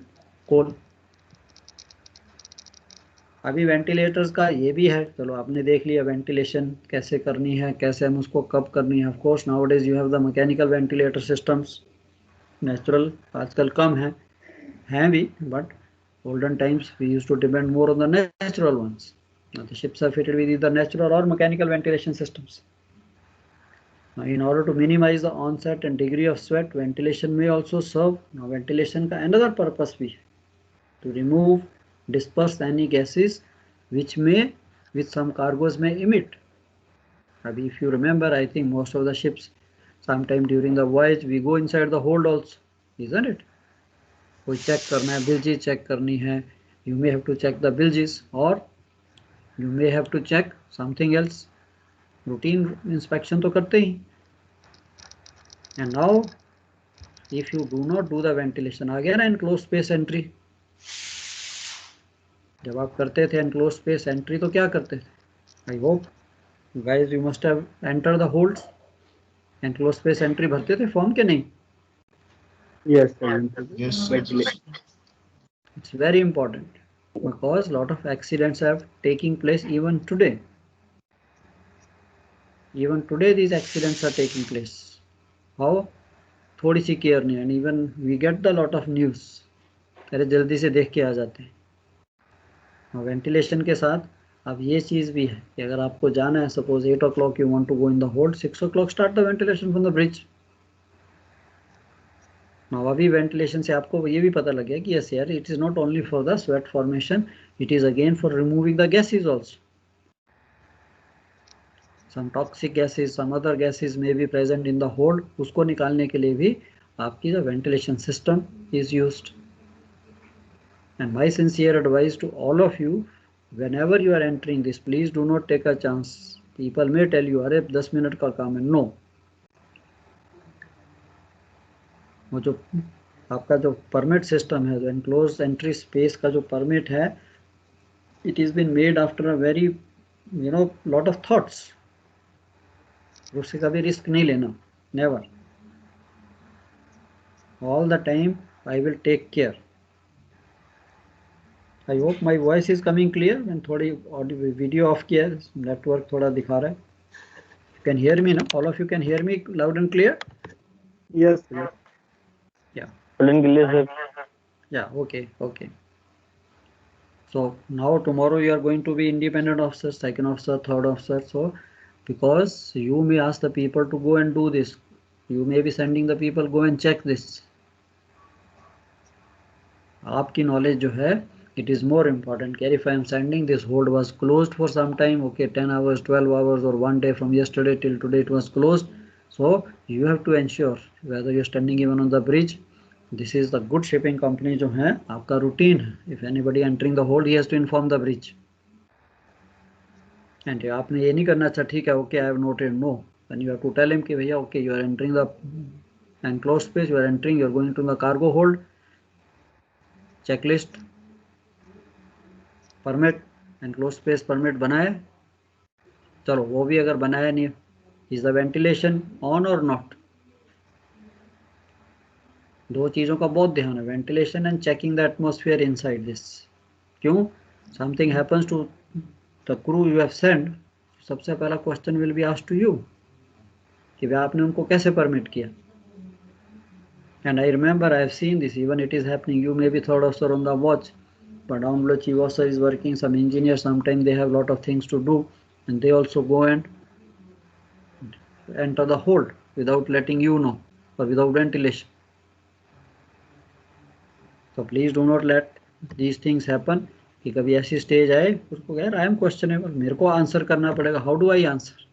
coal. अभी वेंटिलेटर्स का ये भी है, चलो आपने देख लिया वेंटिलेशन कैसे करनी है, कैसे हम उसको कब करनी है. Of course now days you have the mechanical ventilator systems. Natural आजकल कम हैं भी, but olden times we used to depend more on the natural ones. Now the ships are fitted with either natural or mechanical ventilation systems. Now in order to minimize the onset and degree of sweat, ventilation may also serve. Now ventilation का another purpose भी है, to remove disperse any gases which some cargoes may emit. If you remember, I think most of the ships Sometime during the voyage we go inside the hold also, isn't it? कोई check करना है, bilges check करनी है, you may have to check the bilges or you may have to check something else. Routine inspection तो करते ही. And now if you do not do the ventilation, आ गया ना enclosed space entry. जब आप करते थे enclosed space entry तो क्या करते थे? I hope guys you must have entered the holds. Enclosed space entry भरते थे फॉर्म के नहीं? Yes, sir. Yes, sir. It's very important because lot of accidents are taking place even today. Even today these accidents are taking place. How? थोड़ी सी care नहीं, and even we get the lot of news. अरे जल्दी से देख के आ जाते हैं. और वेंटिलेशन के साथ अब ये चीज़ भी है कि अगर आपको जाना है, suppose 8 o'clock you want to go in the hold, 6 o'clock start the ventilation from the bridge. Now अभी वेंटिलेशन से आपको ये भी पता लग गया कि यस यार, it is not only for the sweat formation, it is again for removing the gases also. Some toxic gases, some other gases may be present in the hold, उसको निकालने के लिए भी आपकी जो ventilation system is used. And my sincere advice to all of you, whenever you are entering this, please do not take a chance. People may tell you अरे 10 minute का काम है. नो, वो जो आपका जो परमिट सिस्टम है, जो एनक्लोज एंट्री स्पेस का जो परमिट है, it is been made after a very lot of thoughts. उससे कभी रिस्क नहीं लेना, never. All the time I will take care. I hope my voice is coming clear. मैंने थोड़ी ऑडियो वीडियो ऑफ किया है, नेटवर्क थोड़ा दिखा रहा है. यू कैन हियर मी ना? All of you can hear me loud and clear? Yes, sir. Yeah, okay. So now tomorrow you are going to be independent officer, second officer, third officer. So because you may ask the people to go and do this, you may be sending the people go and check this. आपकी knowledge जो है, it is more important. If I am sending this hold was closed for some time, okay, 10 hours, 12 hours or one day from yesterday till today it was closed. So you have to ensure whether you're standing even on the bridge. This is the good shipping company जो है आपका routine है. If anybody entering the hold, he has to inform the bridge. And आपने ये नहीं करना, अच्छा ठीक है, okay, I have noted. No, then you have to tell him कि भैया okay, you are entering the enclosed space, you are entering, you are going to the cargo hold. Checklist, permit, enclosed space permit बनाए. चलो वो भी अगर बनाया नहीं, is the ventilation on or not? दो चीज़ों का बहुत ध्यान है, ventilation and checking the atmosphere inside this. क्यों? Something happens to the crew you have send, सबसे पहला question will be asked to you कि भाई आपने उनको कैसे परमिट किया. And I remember I have seen this, even it is happening. You may be third officer on the watch, but down below chief officer is working, some engineers sometimes they have lot of things to do and they also go and enter the hold without letting you know or without ventilation. So please do not let these things happen कि कभी ऐसी stage आए उसको यार I am questionable, मेरे को answer करना पड़ेगा. How do I answer?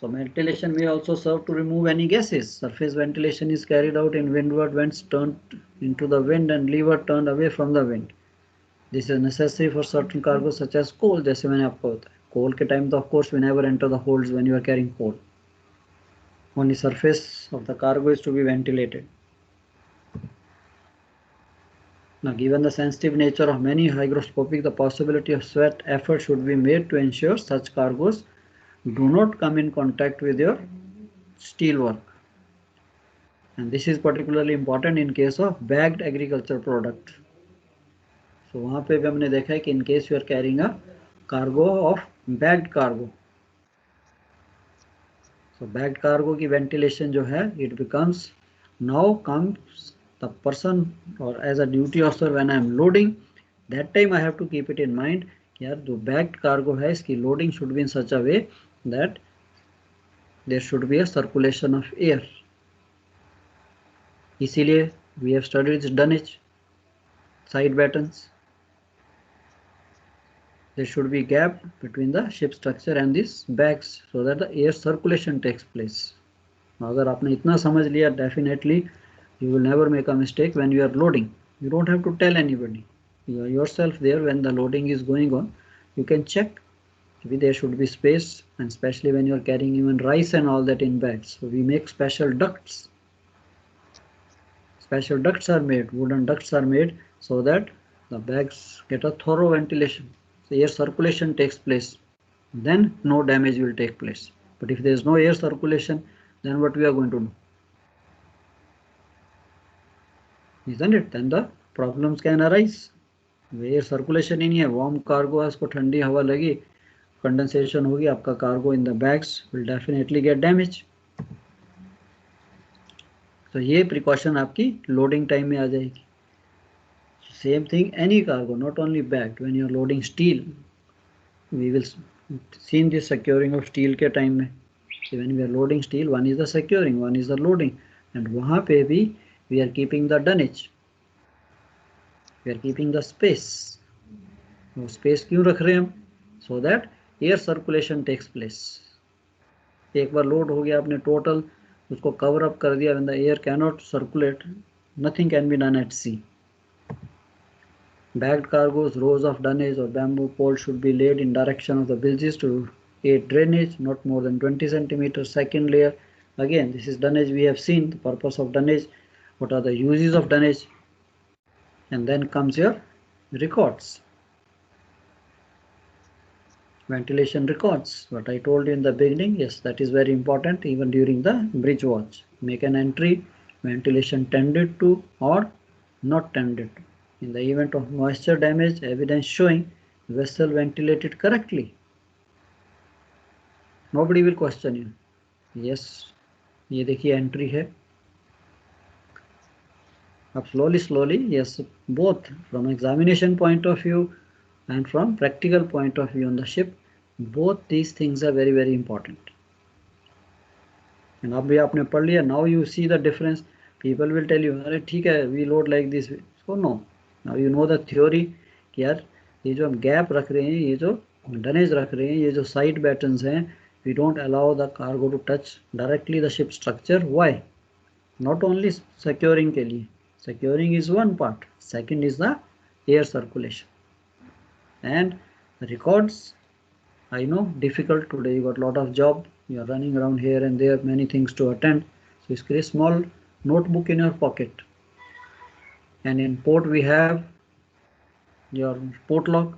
So ventilation may also serve to remove any gases. Surface ventilation is carried out in windward vents turned into the wind and leeward turned away from the wind. This is necessary for certain cargo such as coal. जैसे मैंने आपको बताया, coal के time तो of course we never enter the holds when you are carrying coal. Only surface of the cargo is to be ventilated. Now, given the sensitive nature of many hygroscopic, the possibility of sweat effort should be made to ensure such cargoes do not come in contact with your steel work. And this is particularly important in case of bagged agriculture product. So वहाँ पे भी हमने देखा है कि in case you are carrying a cargo of bagged cargo. So bagged cargo की ventilation जो है, it becomes now comes the person or as a duty officer when I am loading, that time I have to keep it in mind यार जो bagged cargo है इसकी loading should be in such a way that there should be a circulation of air. इसीलिए we have studied this dunnage, side battens. There should be gap between the ship structure and these bags so that the air circulation takes place. अगर आपने इतना समझ लिया, definitely you will never make a mistake when you are loading. You don't have to tell anybody. You are yourself there when the loading is going on. You can check. Maybe there should be space, and especially when you are carrying even rice and all that in bags. So we make special ducts. Special ducts are made. Wooden ducts are made so that the bags get a thorough ventilation. So air circulation takes place. Then no damage will take place. But if there is no air circulation, then what we are going to do? Isn't it? Then the problems can arise. Air circulation ही नहीं है, warm cargo है, उसको ठंडी हवा लगी, condensation होगी, आपका cargo in the bags will definitely get damage. तो ये प्रिकॉशन आपकी लोडिंग टाइम में आ जाएगी. Same thing any cargo, not only bag. When you are loading steel, we will seen this securing of steel के time में. When we are loading steel, one is the securing, one is the loading, and वहाँ पे भी we are keeping the dunnage, we are keeping the space. वो space क्यों रख रहे हैं हम? So that air circulation takes place. एक बार लोड हो गया आपने टोटल, उसको कवर अप कर दिया, when the air cannot circulate, nothing can be done at sea. Bagged cargoes, rows of dunnage or bamboo poles should be laid in direction of the bilges to aid drainage, not more than 20 centimeters. Second layer, again this is dunnage. We have seen the purpose of dunnage, what are the uses of dunnage, and then comes your records. Ventilation records, what I told you in the beginning. Yes, that is very important. Even during the bridge watch, make an entry, ventilation tended to or not tended to. In the event of moisture damage, evidence showing vessel ventilated correctly. Nobody will question you. Yes, ये देखिए entry है. अब slowly, yes, both from examination point of view and from practical point of view on the ship, both these things are very, very important. And अब भी आपने पढ़ लिया, now you see the difference. People will tell you, अरे ठीक है, we load like this. So no, now you know the theory कि यार ये जो हम गैप रख रहे हैं, ये जो डनेज रख रहे हैं, ये जो साइड बैटन्स हैं, we don't allow the cargo to touch directly the ship structure. Why? Not only securing के लिए, securing is one part, second is the air circulation. And records, I know difficult today, you got a lot of job, you are running around here and there, many things to attend. So इसके लिए small notebook in your pocket. And in port we have your port log.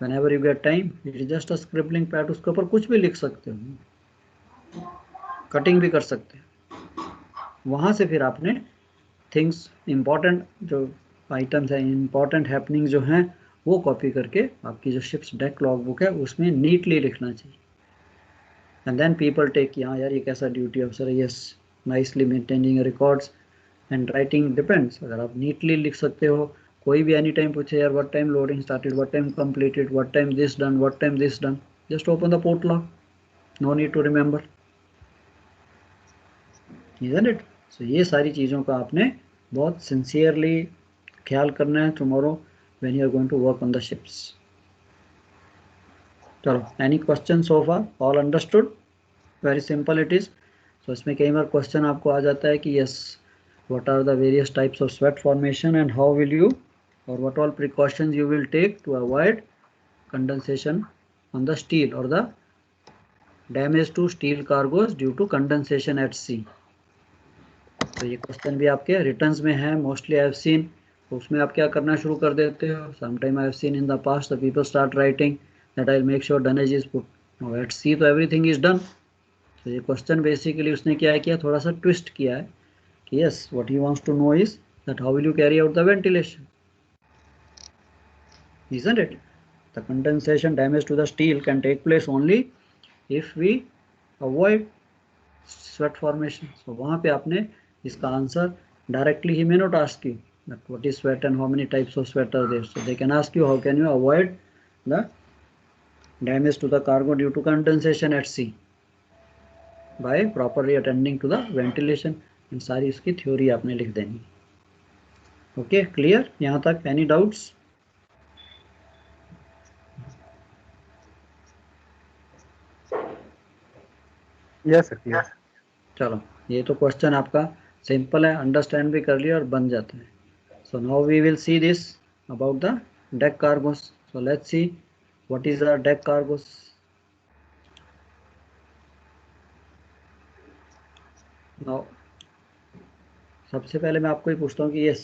Whenever you get time, it is just a scribbling pad. उसके ऊपर कुछ भी लिख सकते हो, cutting भी कर सकते हो. वहाँ से फिर आपने थिंग्स इम्पॉर्टेंट जो आइटम्स हैं, इम्पॉर्टेंट हैपनिंग जो हैं, वो कॉपी करके आपकी जो शिप्स डेक लॉग बुक है उसमें नीटली लिखना चाहिए. एंड देन पीपल टेक कि हाँ यार ये कैसा ड्यूटी ऑफिसर है. Yes, nicely maintaining records and writing depends. अगर आप नीटली लिख सकते हो, कोई भी एनी टाइम पूछे यार what time loading started, what time completed, what time this done, what time this done, just open the port log, no need to remember, isn't it? So ये सारी चीज़ों का आपने बहुत सिंसियरली ख्याल करना है tomorrow when you are going to work on the ships. चलो, any question so far? All understood? Very simple it is. So इसमें कई बार क्वेश्चन आपको आ जाता है कि yes, what are the various types of sweat formation and how will you, or what all precautions you will take to avoid condensation on the steel or the damage to steel cargoes due to condensation at sea. तो ये question भी आपके returns में है mostly I have scene. उसमें आप क्या करना शुरू कर देते हो? Sometime I have seen in the past the people start writing that I will make sure dunnage is put. At sea तो एवरीथिंग इज डन. तो ये क्वेश्चन बेसिकली उसने क्या किया, थोड़ा सा ट्विस्ट किया है. Yes, what he wants to know is that how will you carry out the ventilation, isn't it? The condensation damage to the steel can take place only if we avoid sweat formation. So वहाँ पे आपने इसका answer directly he may not ask you that what is sweat and how many types of sweat are there. So they can ask you how can you avoid the damage to the cargo due to condensation at sea by properly attending to the ventilation. सारी इसकी theory आपने लिख देनी. Okay, clear यहाँ तक? Any doubts? Yes, sir. Yes. चलो ये तो क्वेश्चन आपका सिंपल है, अंडरस्टैंड भी कर लिया और बन जाता है. So now we will see this about the deck cargoes. So let's see what is the deck cargoes. Now सबसे पहले मैं आपको ही पूछता हूँ कि yes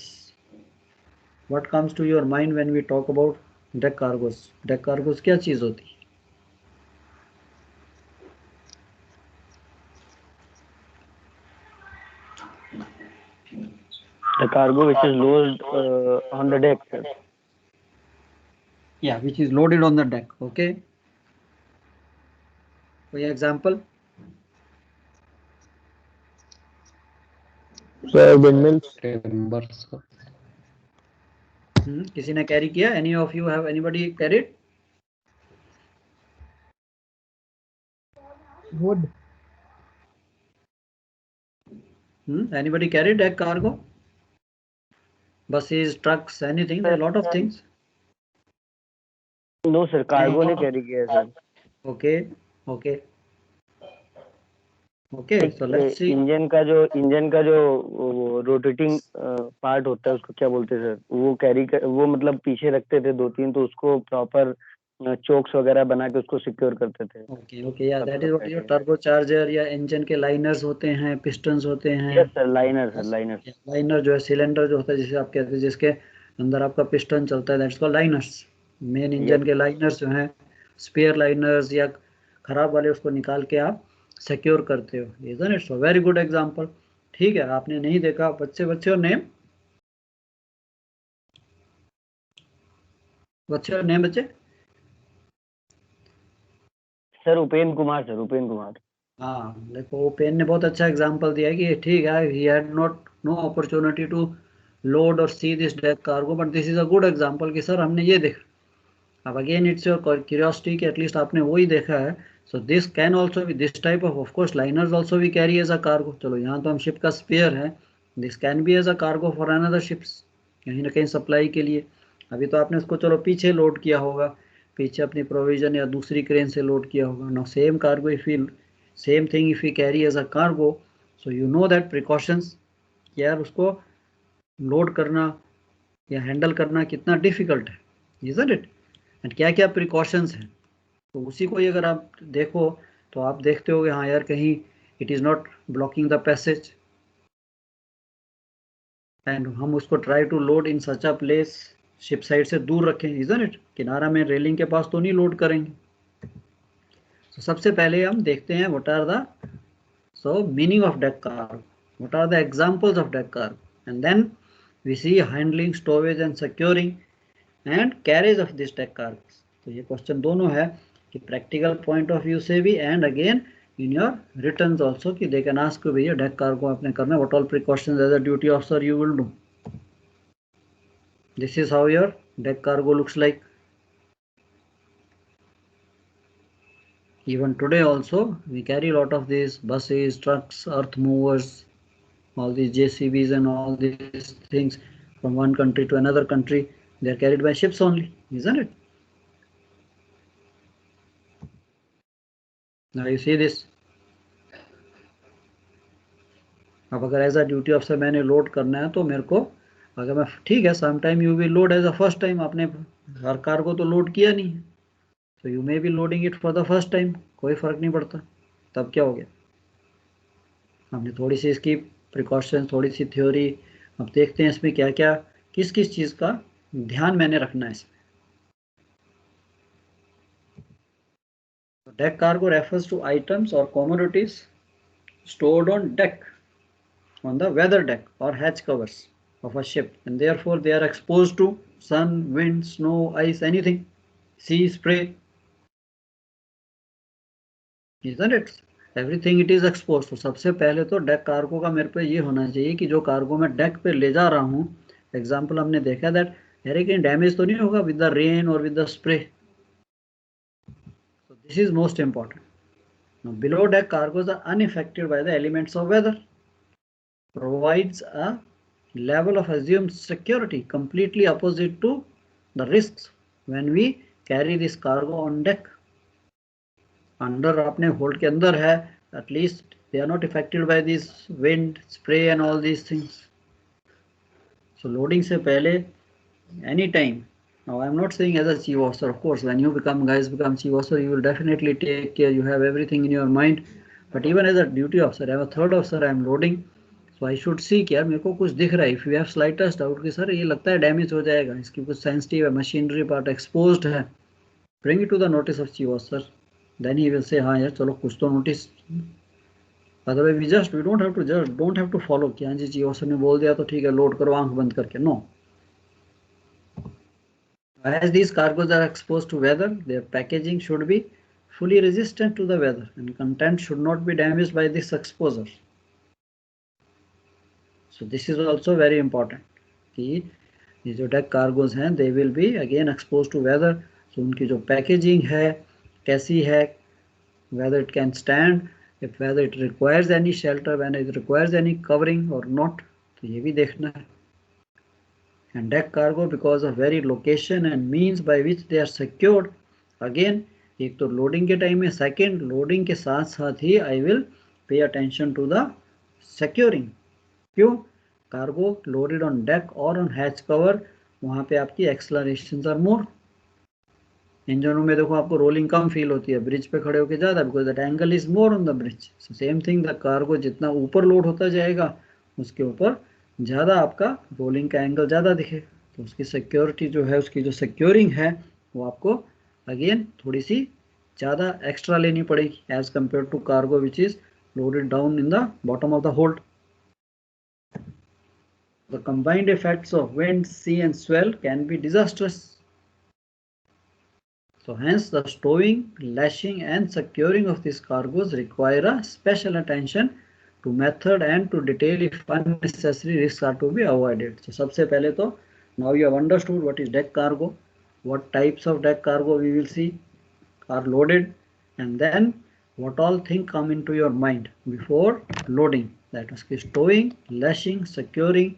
what comes to your mind when we talk about deck cargoes. Deck cargoes क्या चीज़ होती है? The cargo which is loaded on the deck, sir. Yeah, which is loaded on the deck. Okay. कोई example? Sir, windmills. timbers. किसी ने carry किया? Any of you have anybody carried? Wood. Anybody carried deck cargo? Buses, trucks, anything? There are a lot of things. No sir, cargo ने carry किया है sir. Okay, okay. Okay, so let's see. Engine का जो rotating part होता है उसको क्या बोलते हैं सर? वो मतलब पीछे रखते थे 2-3, तो उसको प्रॉपर चोक्स वगैरह बना के उसको सिक्योर करते थे. Okay, yeah, that is what your turbocharger या इंजन के लाइनर्स होते हैं, पिस्टन्स होते हैं. Yes sir, लाइनर लाइनर जो है सिलेंडर जो होता है जिसे आप कहते हैं, जिसके अंदर आपका पिस्टन चलता है, that's called liners. Main engine के लाइनर्स जो हैं, स्पेयर लाइनर्स या खराब वाले, उसको निकाल के आप सिक्योर करते हो. Isn't it? So very good example. ठीक है, आपने नहीं देखा. बच्चे और नेम, बच्चे. सर उपेंद्र कुमार. हाँ देखो, उपेन ने बहुत अच्छा एग्जांपल दिया है कि ठीक है, he had no opportunity to load और see this deck cargo, but this is a good example कि सर हमने ये देखा. अब अगेन इट्स योर क्यूरियोसिटी कि एटलीस्ट आपने वही देखा है. So this can also be this type of course liners also we carry as a cargo. चलो यहाँ तो हम शिप का स्पेयर है. This can be as a cargo for another ships, कहीं ना कहीं सप्लाई के लिए. अभी तो आपने उसको चलो पीछे लोड किया होगा, पीछे अपनी प्रोविजन या दूसरी क्रेन से लोड किया होगा. No same cargo if you same thing if you carry as a cargo, so you know that precautions, यार उसको लोड करना या हैंडल करना कितना डिफिकल्ट है. Isn't it? एंड क्या क्या प्रिकॉशंस हैं, तो उसी को ही अगर आप देखो तो आप देखते हो हाँ यार कहीं it is not blocking the passage, and हम उसको try to load in such a place, ship side से दूर रखें. Isn't it? किनारा में रेलिंग के पास तो नहीं लोड करेंगे. तो सबसे पहले हम देखते हैं what are the meaning of deck cargo, what are the examples of deck cargo, and then we see handling, storage and securing and carriage of this deck cargo. तो ये क्वेश्चन दोनों है कि प्रैक्टिकल पॉइंट ऑफ व्यू से भी and again in your returns also, कि they can ask भैया deck cargo आपने करना है, what all precautions as a duty officer you will do. This is how your deck cargo looks like. Even today also we carry a lot of these buses, trucks, earth movers, all these JCBs and all these things from one country to another country. They are carried by ships only, isn't it? Now you see this. अब अगर as a duty officer मैंने load करना है तो मेरे को, अगर मैं ठीक है some time you will load as a first time, आपने हर कार को तो लोड किया नहीं है, तो you may B loading it for the first time, कोई फर्क नहीं पड़ता. तब क्या हो गया, हमने थोड़ी सी इसकी प्रिकॉशन, थोड़ी सी थ्योरी, अब देखते हैं इसमें क्या क्या किस चीज़ का ध्यान मैंने रखना है इसमें. Deck cargo refers to items और commodities stored on deck, on the weather deck or hatch covers of a ship, and therefore they are exposed to sun, wind, snow, ice, anything, sea, spray, isn't it? Everything it is exposed. तो सबसे पहले तो deck cargo का मेरे पे ये होना चाहिए कि जो कार्गो मैं डेक पे ले जा रहा हूँ, एग्जाम्पल हमने देखा दैट अरे कहीं डैमेज तो नहीं होगा विद द रेन और with the spray. So this is most important. Now below deck cargoes are unaffected by the elements of weather, provides a level of assumed security completely opposite to the risks when we carry this cargo on deck. Under आपने hold के अंदर है, at least they are not affected by this wind, spray and all these things. So loading se pehle, anytime. Now I'm not saying as a chief officer, of course, when you become chief officer, you will definitely take care, you have everything in your mind. But even as a duty officer, I'm a third officer, I'm loading. So I should see कि यार मेरे को कुछ दिख रहा है. If you have slightest doubt कि sir ये लगता है डैमेज हो जाएगा, इसकी कुछ सेंसिटिव है, मशीनरी पार्ट एक्सपोज्ड है, bring it to the notice of chief officer. Then he will say हाँ यार चलो कुछ तो notice. Otherwise we don't have to follow कि हाँ जी chief officer ने बोल दिया तो ठीक है लोड करो आंख बंद करके. No. As these cargoes are exposed to weather, their packaging should be fully resistant to the weather and content should not be damaged by this exposure. So this is also very important कि ये जो deck cargoes हैं they will be again exposed to weather. So उनकी जो packaging है कैसी है, whether it can stand, if whether it requires any shelter, when it requires any covering or not, तो ये भी देखना है. And deck cargo because of very location and means by which they are secured, again एक तो loading के time में, second loading के साथ साथ ही I will pay attention to the securing. क्यों? Cargo loaded on deck or on hatch cover, वहाँ पे आपकी accelerations are more. इंजनों में देखो आपको रोलिंग कम फील होती है, ब्रिज पे खड़े होके ज़्यादा, because that angle is more on the bridge. Same thing the cargo जितना ऊपर लोड होता जाएगा उसके ऊपर ज़्यादा आपका रोलिंग का एंगल ज़्यादा दिखे, तो उसकी सिक्योरिटी जो है, उसकी जो सिक्योरिंग है वो आपको अगेन थोड़ी सी ज़्यादा एक्स्ट्रा लेनी पड़ेगी as compare to cargo which is loaded down in the bottom of the hold. The combined effects of wind, sea and swell can be disasters. So hence the stowing, lashing and securing of these cargoes require a special attention to method and to detail if unnecessary risks are to be avoided. So सबसे पहले तो now you have understood what is deck cargo, what types of deck cargo we will see are loaded, and then what all things come into your mind before loading. That is stowing, lashing, securing.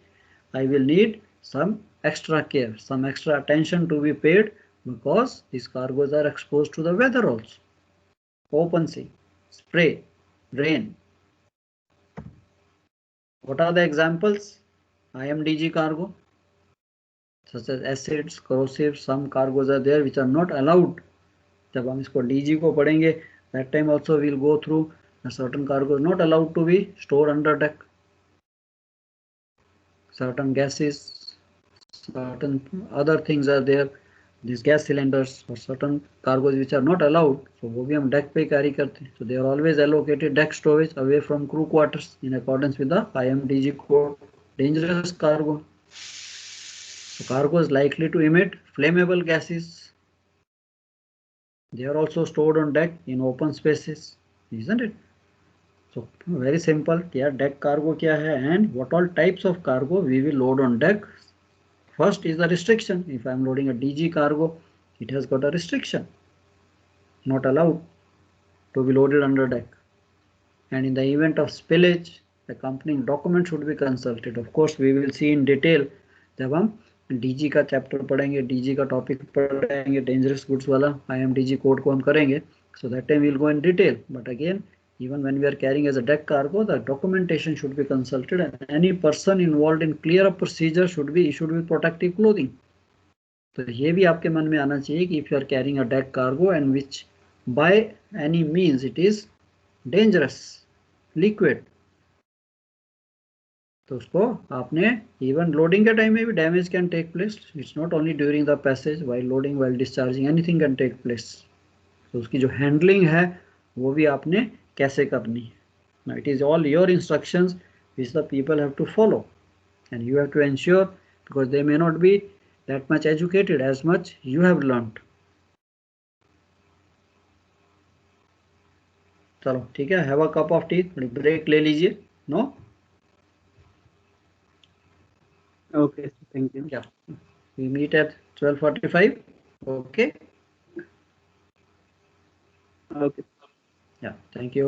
I will need some extra care, some extra attention to be paid because these cargoes are exposed to the weather also. Open sea, spray, rain. What are the examples? IMDG cargo, such as acids, corrosive. Some cargoes are there which are not allowed. जब हम इसको DG को पढ़ेंगे, that time also we will go through a certain cargo is not allowed to be stored under deck. Certain gases, certain other things are there. These gas cylinders or certain cargoes which are not allowed, so वो भी हम deck पे carry करते हैं. So they are always allocated deck storage away from crew quarters in accordance with the IMDG code. Dangerous cargo. So cargo is likely to emit flammable gases. They are also stored on deck in open spaces, isn't it? So very simple. क्या deck cargo क्या है and what all types of cargo we will load on deck. First is the restriction. If I am loading a DG cargo, it has got a restriction. Not allowed to be loaded under deck. And in the event of spillage, the accompanying document should be consulted. Of course, we will see in detail. जब हम DG का chapter पढ़ेंगे, DG का topic पढ़ेंगे, dangerous goods वाला IMDG code को हम करेंगे. So that time we will go in detail. But again, even when we are carrying as a deck cargo, the documentation should be consulted and any person involved in clear up procedure should be issued with protective clothing. तो ये भी आपके मन में आना चाहिए कि if you are carrying a deck cargo and which by any means it is dangerous, liquid, तो उसको आपने even loading के टाइम में भी damage can take place. It's not only during the passage, while loading, while discharging, anything can take place. तो उसकी जो handling है वो भी आपने कैसे करनी है. Now it is all your instructions which the people have to follow and you have to ensure because they may not be that much educated as much you have learnt. चलो ठीक है, have a cup of tea, थोड़ी break ले लीजिए. No? Okay, thank you. Yeah, we meet at 12:45. Okay. Okay. Yeah, thank you.